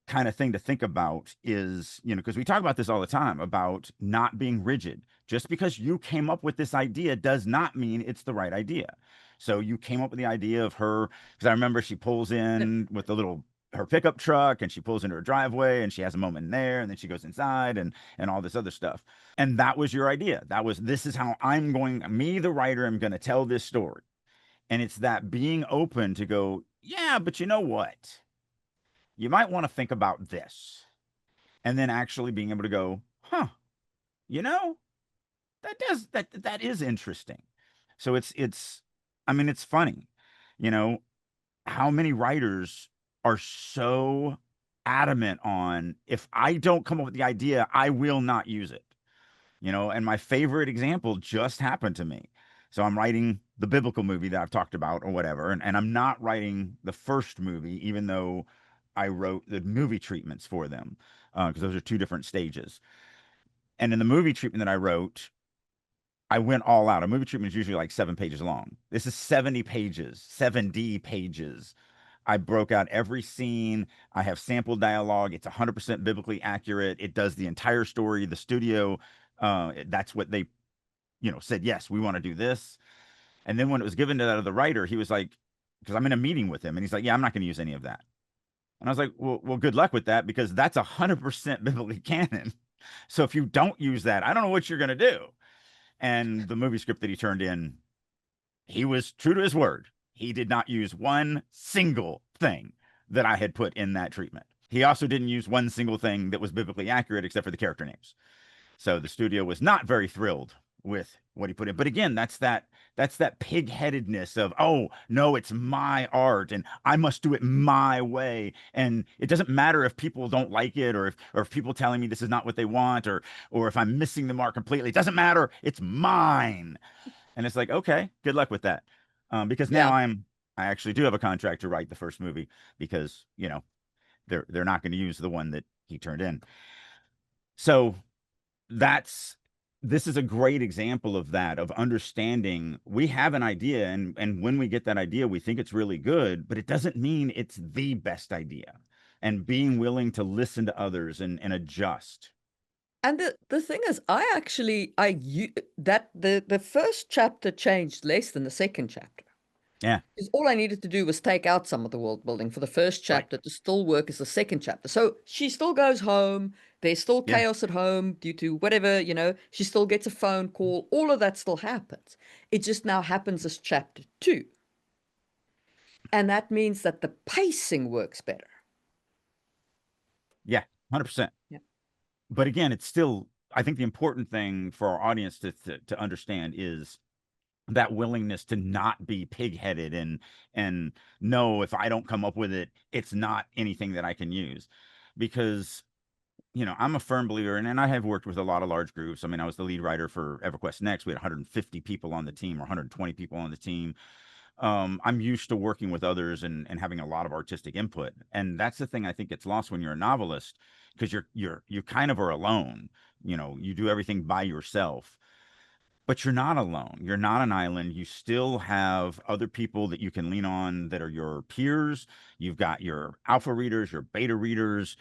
kind of thing to think about, is, because we talk about this all the time about not being rigid. Just because you came up with this idea does not mean it's the right idea. So you came up with the idea of her, because I remember she pulls in with the little her pickup truck, and she pulls into her driveway, and she has a moment in there, and then she goes inside, and all this other stuff. And that was your idea. This is how me, the writer, am going to tell this story. And it's that being open to go, yeah, but you know what? You might want to think about this. And then actually being able to go, huh, you know, that is interesting. So I mean, it's funny, you know, how many writers are so adamant on, if I don't come up with the idea, I will not use it. And my favorite example just happened to me. So I'm writing the biblical movie that I've talked about or whatever, and I'm not writing the first movie, even though I wrote the movie treatments for them, because those are two different stages. And in the movie treatment that I wrote, I went all out. A movie treatment is usually like 7 pages long. This is 70 pages, 70 pages. I broke out every scene. I have sample dialogue. It's 100% biblically accurate. It does the entire story. The studio, that's what they, said, yes, we want to do this. And then when it was given to the writer, he was like, because I'm in a meeting with him, and he's like, yeah, I'm not going to use any of that. And I was like, well, good luck with that, because that's 100% biblically canon. So if you don't use that, I don't know what you're going to do. And the movie script that he turned in, he was true to his word. He did not use one single thing that I had put in that treatment. He also didn't use one single thing that was biblically accurate, except for the character names. So the studio was not very thrilled with what he put in. But again, that's that pig-headedness of, oh no, it's my art and I must do it my way. And it doesn't matter if people don't like it, or if people telling me this is not what they want, or if I'm missing the mark completely. It doesn't matter. It's mine. And it's like, okay, good luck with that. Because now Yeah. I actually do have a contract to write the first movie, because, they're not going to use the one that he turned in. So that's this is a great example of that, of understanding we have an idea, and when we get that idea, we think it's really good, but it doesn't mean it's the best idea, and being willing to listen to others and adjust. And the thing is, that the first chapter changed less than the second chapter. Yeah, Because all I needed to do was take out some of the world building for the first right. chapter to still work as the second chapter. So she still goes home. There's still Yeah, chaos at home due to whatever, she still gets a phone call. All of that still happens. It just now happens as chapter two. And that means that the pacing works better. yeah, 100%. Yeah. But again, it's still, I think the important thing for our audience to understand is that willingness to not be pig-headed, and no, if I don't come up with it, it's not anything that I can use. Because I'm a firm believer, and I have worked with a lot of large groups. I mean, I was the lead writer for EverQuest Next. We had 150 people on the team, or 120 people on the team. I'm used to working with others, and having a lot of artistic input. And that's the thing I think gets lost when you're a novelist, because you kind of are alone. You do everything by yourself. But you're not alone. You're not an island. You still have other people that you can lean on, that are your peers. You've got your alpha readers, your beta readers,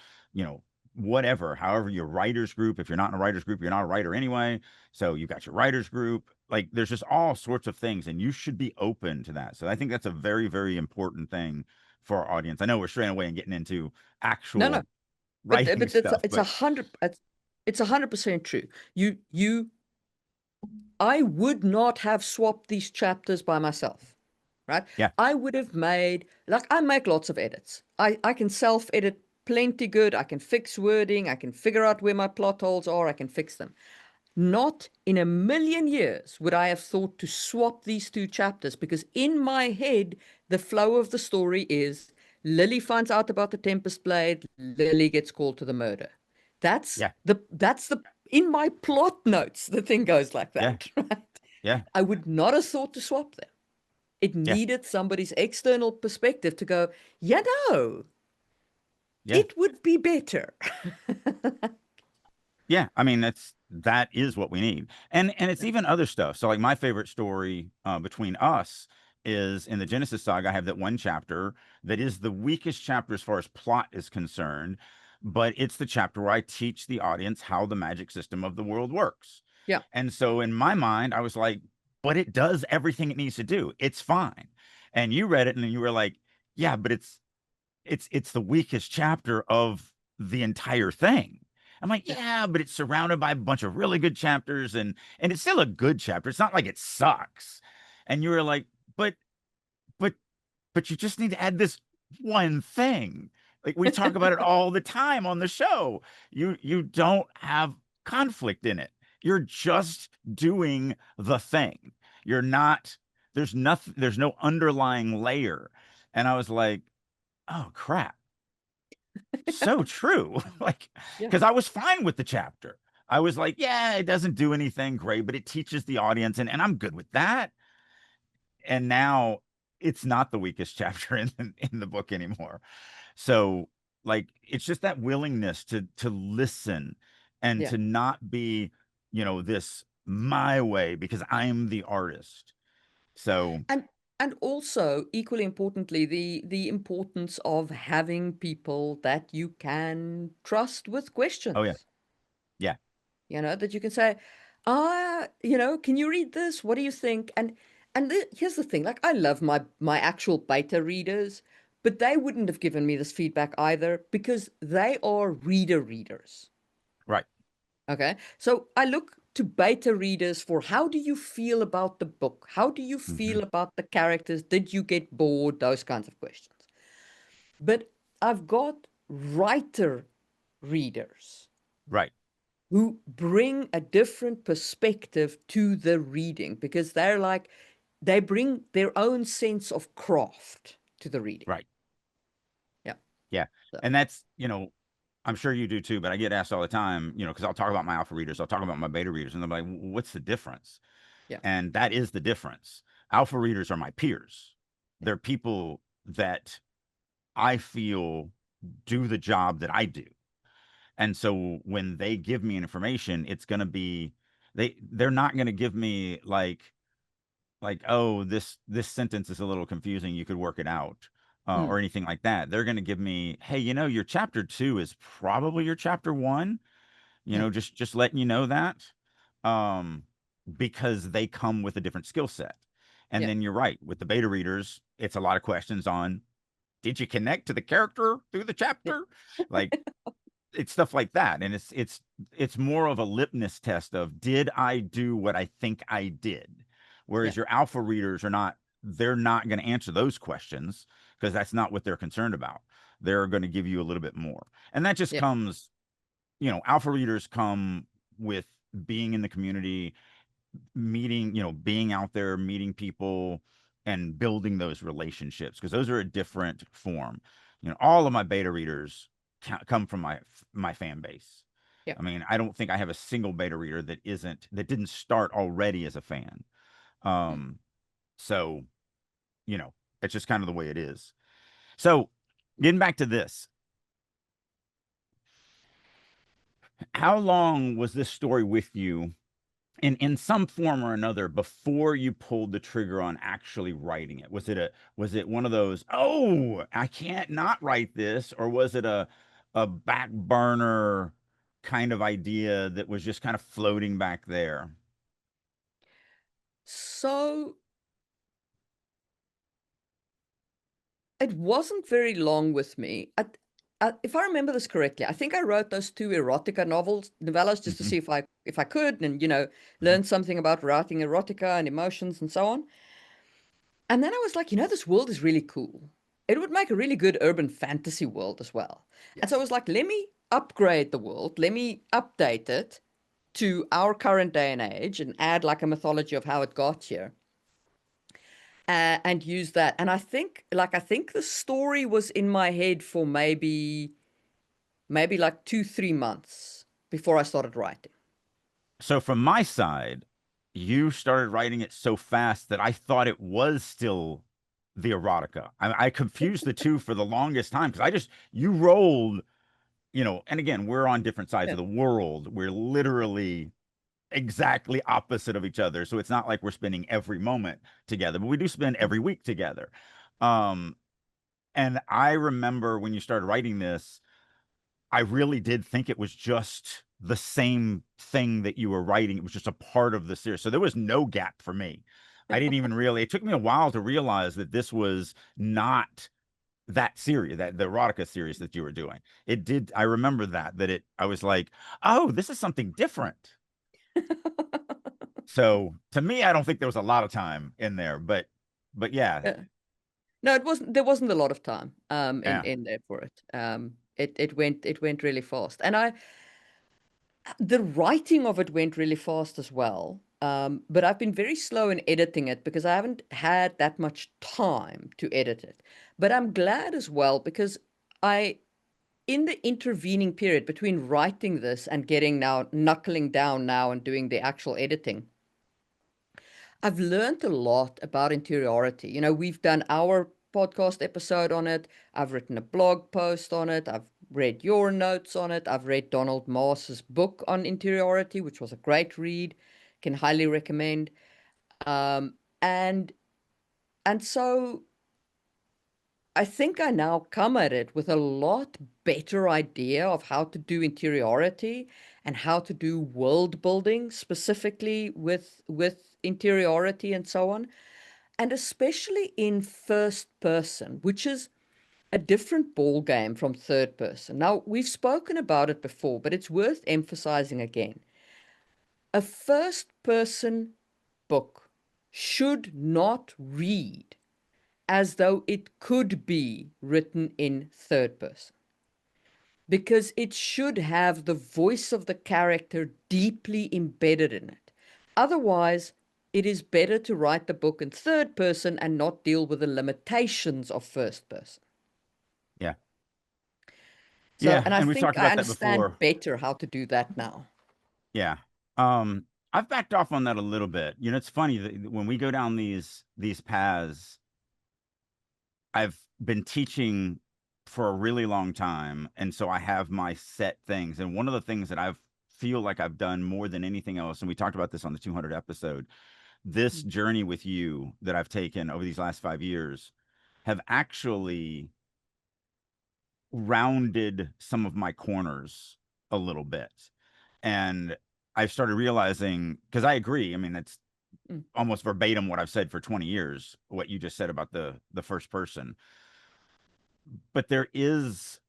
whatever, however, your writers group. If you're not in a writers group, you're not a writer anyway. So you've got your writers group. like there's just all sorts of things, and you should be open to that. So I think that's a very, very important thing for our audience. I know we're straying away and getting into No, no, actual but writing but stuff, it's but 100% true. I would not have swapped these chapters by myself, right? yeah, I would have made, like, I make lots of edits. I can self-edit plenty good. I can fix wording. I can figure out where my plot holes are. I can fix them. Not in a million years would I have thought to swap these two chapters, because in my head, the flow of the story is Lily finds out about the Tempest Blade, Lily gets called to the murder. yeah, That's the in my plot notes, the thing goes like yeah, that, right? yeah, I would not have thought to swap them. It yeah, needed somebody's external perspective to go, yeah, no, yeah. it would be better. Yeah, I mean that is what we need. And it's even other stuff. So like my favorite story between us is in the Genesis saga. I have that one chapter that is the weakest chapter as far as plot is concerned, but it's the chapter where I teach the audience how the magic system of the world works. Yeah. And so in my mind, I was like, but it does everything it needs to do. It's fine. And you read it and you were like, yeah, but it's the weakest chapter of the entire thing. I'm like, Yeah. yeah, but it's surrounded by a bunch of really good chapters, and it's still a good chapter. It's not like it sucks. And you were like, but but you just need to add this one thing. Like we talk about it all the time on the show. You don't have conflict in it. You're just doing the thing. You're not, there's nothing, there's no underlying layer. And I was like, oh crap, so true. Like, Yeah. because I was fine with the chapter. I was like, yeah, it doesn't do anything great, but it teaches the audience, and I'm good with that. And now it's not the weakest chapter in the book anymore. So, like, it's just that willingness to listen and Yeah. to not be, this my way because I'm the artist. So, And and also equally importantly, the importance of having people that you can trust with oh yeah, questions. yeah, That you can say, can you read this? What do you think? And here's the thing, like, I love my actual beta readers, but they wouldn't have given me this feedback either, because they are readers. right. Okay. So I look to beta readers for, how do you feel about the book? How do you Hmm. feel about the characters? Did you get bored? Those kinds of questions. But I've got writer readers Right. who bring a different perspective to the reading, because they bring their own sense of craft to the reading. Right. Yeah. Yeah. So, And that's, I'm sure you do too, but I get asked all the time, because I'll talk about my alpha readers, I'll talk about my beta readers, and they're like, What's the difference?" yeah. And that is the difference. Alpha readers are my peers. Yeah. They're people that I feel do the job that I do. And so when they give me information, it's going to be, they're not going to give me like, oh, this sentence is a little confusing, you could work it out, or Mm, anything like that. They're going to give me, hey, your chapter 2 is probably your chapter 1, yeah. just letting you know that, um because they come with a different skill set. And Yeah. then you're right, with the beta readers, it's a lot of questions on, did you connect to the character through the Yeah. chapter? Like, it's stuff like that. And it's more of a litmus test of, did I do what I think I did? Yeah. Whereas your alpha readers are not, they're not going to answer those questions, because that's not what they're concerned about. They're going to give you a little bit more. And that just Yeah. comes, alpha readers come with being in the community, meeting, being out there, meeting people, and building those relationships, because those are a different form. All of my beta readers come from my fan base. Yeah. I mean, I don't think I have a single beta reader that didn't start already as a fan. Mm. Um, so, you know, it's just kind of the way it is. So, getting back to this, how long was this story with you in some form or another before you pulled the trigger on actually writing it? Was it one of those, oh, I can't not write this, or was it a back burner kind of idea that was just kind of floating back there? So it wasn't very long with me. If I remember this correctly, I think I wrote those two erotica novellas, just to Hmm. see if I could, and Hmm. learn something about writing erotica and emotions and so on. And then I was like, this world is really cool. It would make a really good urban fantasy world as well. And so I Yes. was like, let me upgrade the world, let me update it to our current day and age and add like a mythology of how it got here. And use that. And I think the story was in my head for maybe like 2, 3 months before I started writing. So from my side, you started writing it so fast that I thought it was still the erotica. I confused the two for the longest time because you rolled, and again, we're on different sides Yeah. of the world. We're literally exactly opposite of each other. So it's not like we're spending every moment together, but we do spend every week together. Um, and I remember when you started writing this, I really did think it was just the same thing that you were writing. It was just a part of the series. So there was no gap for me. I didn't even really, it took me a while to realize that this was not that series, that the erotica series that you were doing. It did, I remember I was like, oh, this is something different. So to me, I don't think there was a lot of time in there, but yeah, Yeah. No, there wasn't a lot of time yeah. in there for it. It went really fast. And the writing of it went really fast as well. But I've been very slow in editing it because I haven't had that much time to edit it. But I'm glad as well because I in the intervening period between writing this and getting now knuckling down now and doing the actual editing, I've learned a lot about interiority. We've done our podcast episode on it. I've written a blog post on it. I've read your notes on it. I've read Donald Maas's book on interiority, which was a great read. Can highly recommend. Um, and and so I think I now come at it with a lot better idea of how to do interiority and how to do world building specifically with interiority and so on. And especially in first person, which is a different ball game from third person. Now, we've spoken about it before, but it's worth emphasizing again. A first person book should not read as though it could be written in third person because it should have the voice of the character deeply embedded in it. Otherwise, it is better to write the book in third person and not deal with the limitations of first person. Yeah. So, Yeah. and I And we've think talked I about that understand before. better how to do that now. Yeah. Um, I've backed off on that a little bit. It's funny that when we go down these paths, I've been teaching for a really long time, and so I have my set things. And one of the things that I feel like I've done more than anything else, and we talked about this on the 200 episode, this journey with you that I've taken over these last 5 years have actually rounded some of my corners a little bit. And I've started realizing, because I agree, I mean, it's Mm. almost verbatim what I've said for 20 years, what you just said about the first person. But there is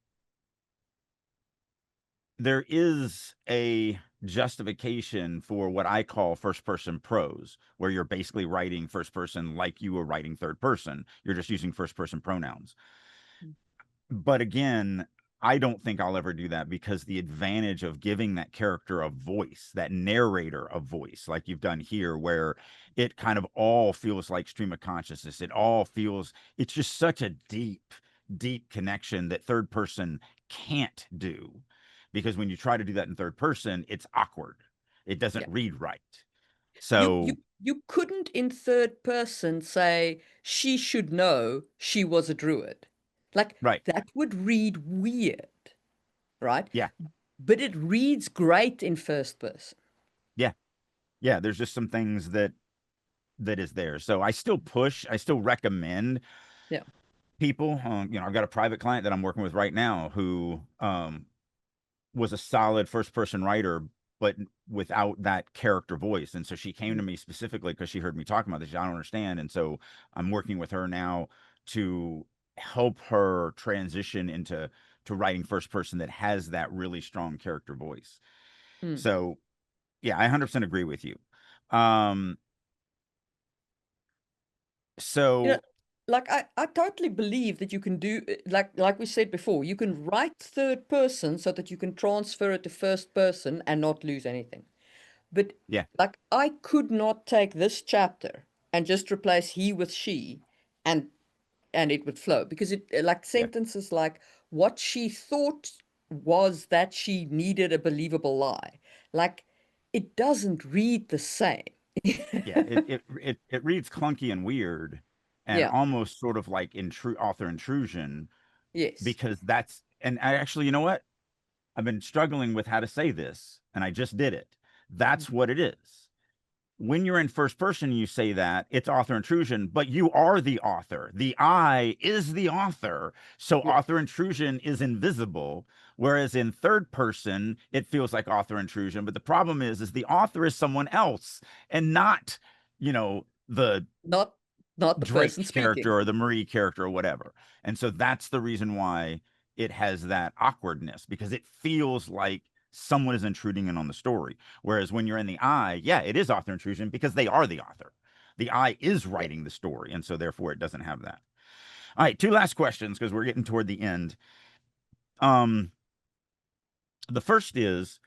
a justification for what I call first person prose, where you're basically writing first person like you were writing third person. You're just using first person pronouns. But again, I don't think I'll ever do that because the advantage of giving that character a voice, that narrator a voice, like you've done here, where it kind of all feels like stream of consciousness. It's just such a deep, deep connection that third person can't do. Because when you try to do that in third person, it's awkward. It doesn't Yeah. read right. You So, you you couldn't in third person say she should know she was a druid. Like right. that would read weird, right? Yeah. But it reads great in first person. Yeah. Yeah. There's just some things that is there. So I still recommend Yeah. people. I've got a private client that I'm working with right now who was a solid first person writer, but without that character voice. And so she came to me specifically because she heard me talking about this. I don't understand. And so I'm working with her now to help her transition into writing first person that has that really strong character voice. Mm. So yeah, I 100% agree with you. Um, You know, so like I totally believe that you can do like we said before, you can write third person so that you can transfer it to first person and not lose anything. But yeah, like I could not take this chapter and just replace he with she and it would flow because it like yeah, sentences like what she thought was that she needed a believable lie. Like it doesn't read the same. yeah. It reads clunky and weird, and Yeah. almost sort of like author intrusion, Yes. because that's, and I actually, you know what? I've been struggling with how to say this, and I just did it. That's what it is. When you're in first person, you say that it's author intrusion, but you are the author. The I is the author. So Yes. author intrusion is invisible. Whereas in third person, it feels like author intrusion. But the problem is the author is someone else and not, the Not the person Drake speaking. character or the Marie character or whatever. And so that's the reason why it has that awkwardness, because it feels like someone is intruding in on the story. Whereas when you're in the I, yeah, it is author intrusion because they are the author. The I is Yeah. writing the story. And so therefore it doesn't have that. All right, two last questions because we're getting toward the end. Um, the first is,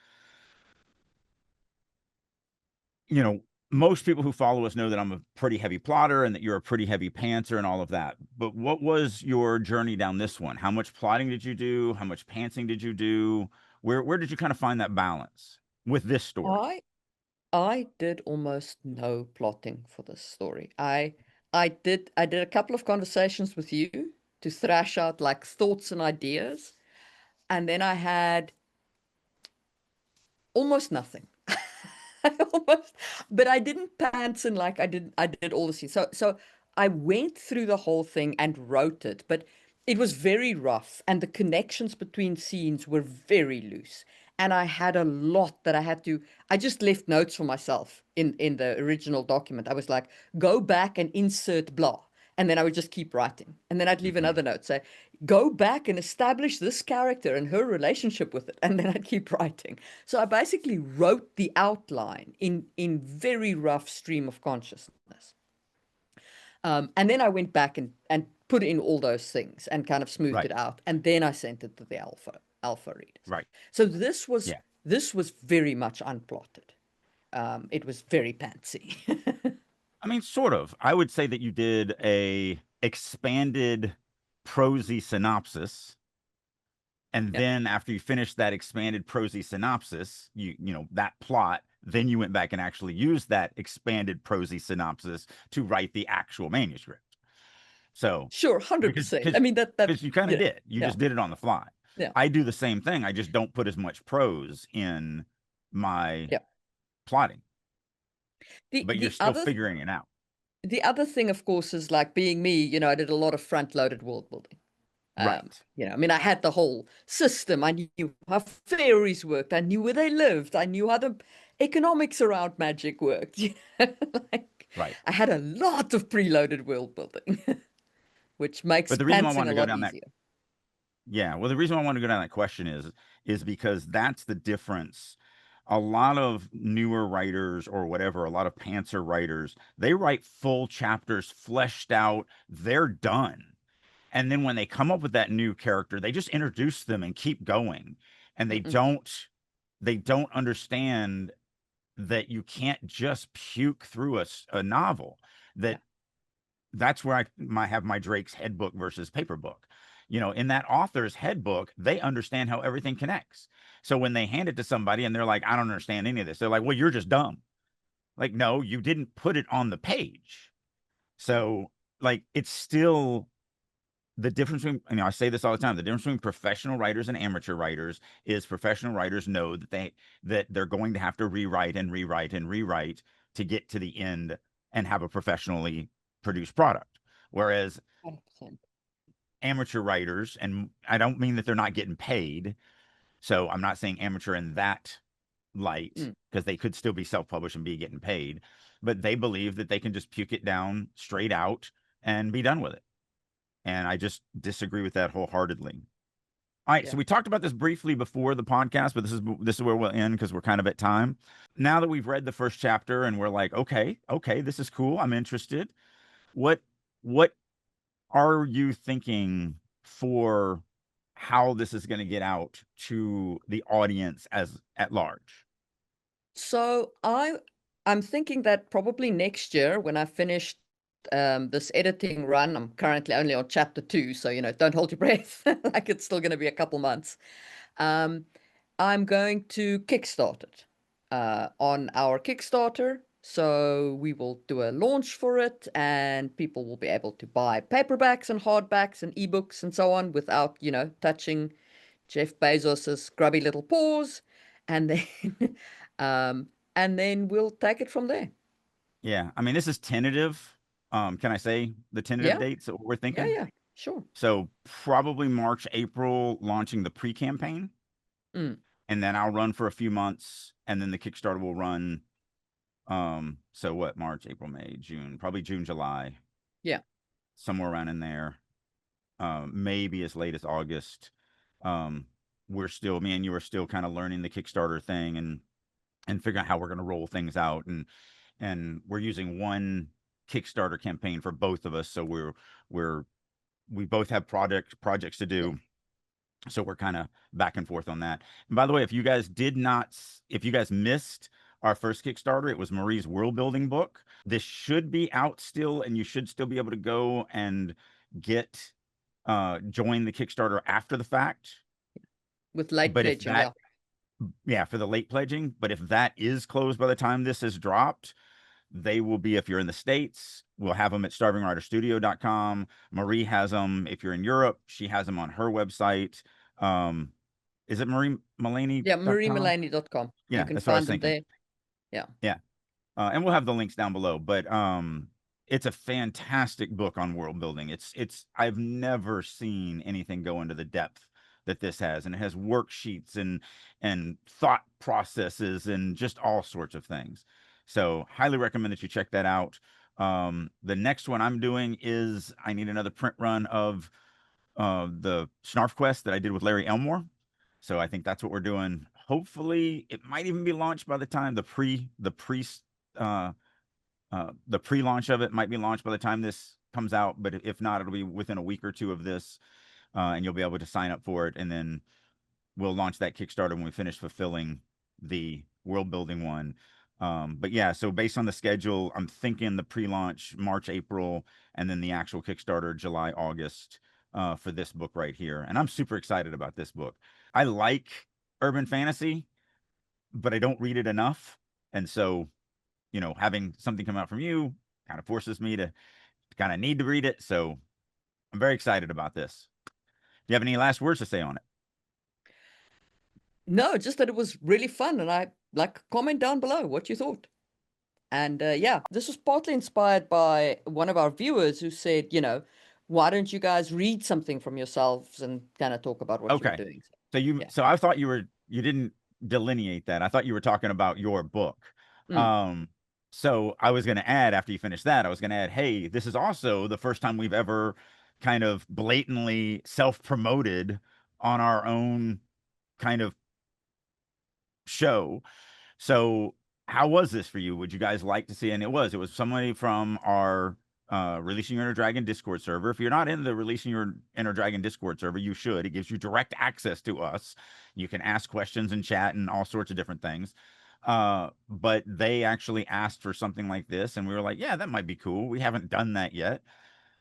you know, most people who follow us know that I'm a pretty heavy plotter and that you're a pretty heavy pantser and all of that. But what was your journey down this one? How much plotting did you do? How much pantsing did you do? Where did you kind of find that balance with this story? I I did almost no plotting for this story. I did a couple of conversations with you to thrash out like thoughts and ideas, and then I had almost nothing. I almost, but I didn't pants and like I did all the scenes. So I went through the whole thing and wrote it, but it was very rough and the connections between scenes were very loose. And I had a lot that I just left notes for myself in the original document. I was like, go back and insert blah. And then I would just keep writing. And then I'd leave Mhm. another note, say, go back and establish this character and her relationship with it. And then I'd keep writing. So I basically wrote the outline in very rough stream of consciousness. And then I went back and put in all those things and kind of smoothed Right, it out. And then I sent it to the alpha readers. right. So this was Yeah. this was very much unplotted. It was very pantsy. I mean, sort of. I would say that you did a expanded prosy synopsis. And Yeah. then after you finished that expanded prosy synopsis, that plot, then you went back and actually used that expanded prosy synopsis to write the actual manuscript. So Sure, because 100%. I because mean that because you kind of yeah. did. You Yeah. just did it on the fly. Yeah. I do the same thing. I just don't put as much prose in my Yeah. plotting, The but you're the still other figuring it out. the other thing, of course, is like being me, I did a lot of front-loaded world building. Right. I mean, I had the whole system. I knew how fairies worked. I knew where they lived. I knew how the economics around magic worked. Like Right. I had a lot of preloaded world building, which makes But the reason why I pantsing wanted a to go lot down that, easier. yeah, well, the reason why I want to go down that question is because that's the difference. A lot of newer writers or whatever, a lot of pantser writers, they write full chapters fleshed out, they're done. And then when they come up with that new character, they just introduce them and keep going. And Mm-mm. they don't understand that you can't just puke through a novel. Yeah. That that's where I have my Drake's head book versus paper book. In that author's head book, they understand how everything connects. So when they hand it to somebody and they're like, I don't understand any of this, they're like, well, you're just dumb. Like, no, you didn't put it on the page. So, like, it's still the difference between, I say this all the time, the difference between professional writers and amateur writers is professional writers know that they're going to have to rewrite and rewrite and rewrite to get to the end and have a professionally produced product. Whereas 100%. amateur writers, and I don't mean that they're not getting paid. So I'm not saying amateur in that light Mm. because they could still be self-published and be getting paid, but they believe that they can just puke it down straight out and be done with it. And I just disagree with that wholeheartedly. All right, Yeah. so we talked about this briefly before the podcast, but this is where we'll end because we're kind of at time. Now that we've read the first chapter and we're like, okay, this is cool. I'm interested. What what are you thinking for how this is going to get out to the audience as at large? So I'm thinking that probably next year when I finished this editing run, I'm currently only on chapter 2, so don't hold your breath, like it's still going to be a couple months. Um, I'm going to kickstart it on our Kickstarter. So we will do a launch for it, and people will be able to buy paperbacks and hardbacks and ebooks and so on without, touching Jeff Bezos's grubby little paws. And then, and then we'll take it from there. Yeah, I mean, this is tentative. Can I say the tentative Yeah, dates that we're yeah, thinking? yeah, sure. So probably March, April, launching the pre-campaign, Mm, and then I'll run for a few months, and then the Kickstarter will run. So what? March, April, May, June, probably June, July, yeah. somewhere around in there. Maybe as late as August. Um, me and you are still kind of learning the Kickstarter thing and figuring out how we're going to roll things out, and we're using one Kickstarter campaign for both of us, so we're we both have projects to Yeah. do, so we're kind of back and forth on that. And by the way, if you guys missed our first Kickstarter, it was Marie's world building book. This should be out still, and you should still be able to go and get join the Kickstarter after the fact. With late But if pledging, that yeah. Yeah, for the late pledging, but if that is closed by the time this is dropped, they will be, if you're in the States, we'll have them at starvingwriterstudio.com. Marie has them. If you're in Europe, she has them on her website. Um, is it Yeah, mariemalani.com? mariemalani.com. You Yeah, can that's what I was find them thinking. there. Yeah. Yeah. And we'll have the links down below, but it's a fantastic book on world building. I've never seen anything go into the depth that this has, and it has worksheets and thought processes and just all sorts of things. So highly recommend that you check that out. The next one I'm doing is I need another print run of the Snarf Quest that I did with Larry Elmore. So I think that's what we're doing. Hopefully, it might even be launched by the time uh, the pre-launch of it might be launched by the time this comes out. But if not, it'll be within a week or two of this, and you'll be able to sign up for it. And then we'll launch that Kickstarter when we finish fulfilling the world building one. But yeah, so based on the schedule, I'm thinking the pre-launch March, April, and then the actual Kickstarter July, August for this book right here. And I'm super excited about this book. I like urban fantasy, but I don't read it enough. And so, having something come out from you kind of forces me to kind of need to read it. So I'm very excited about this. Do you have any last words to say on it? No, just that it was really fun, and I like comment down below what you thought. And yeah, this was partly inspired by one of our viewers who said, why don't you guys read something from yourselves and kind of talk about what you were Okay. doing? So Yeah. I thought you didn't delineate that. I thought you were talking about your book. Mm. Um, so I was going to add, after you finish that, I was going to add, hey, this is also the first time we've ever kind of blatantly self-promoted on our own kind of show. So how was this for you? Would you guys like to see? And it was somebody from our Releasing Your Inner Dragon Discord server. If you're not in the Releasing Your Inner Dragon Discord server, you should. It gives you direct access to us. You can ask questions and chat and all sorts of different things. But they actually asked for something like this, and we were like, yeah, that might be cool. We haven't done that yet.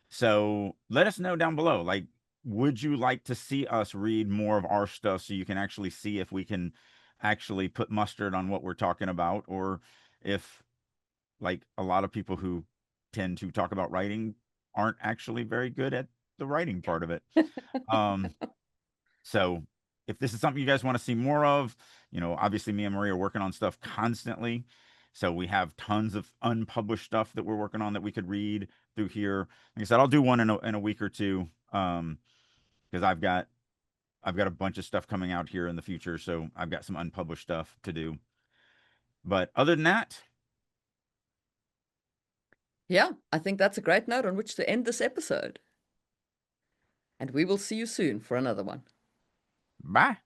So let us know down below. Like, would you like to see us read more of our stuff so you can actually see if we can actually put mustard on what we're talking about, or if, like, a lot of people who tend to talk about writing aren't actually very good at the writing part of it. Um, so if this is something you guys want to see more of, obviously me and Marie are working on stuff constantly. So we have tons of unpublished stuff that we're working on that we could read through here. Like I said, I'll do one in a week or two. Because I've got a bunch of stuff coming out here in the future, so I've got some unpublished stuff to do. But other than that, Yeah, I think that's a great note on which to end this episode. And we will see you soon for another one. bye.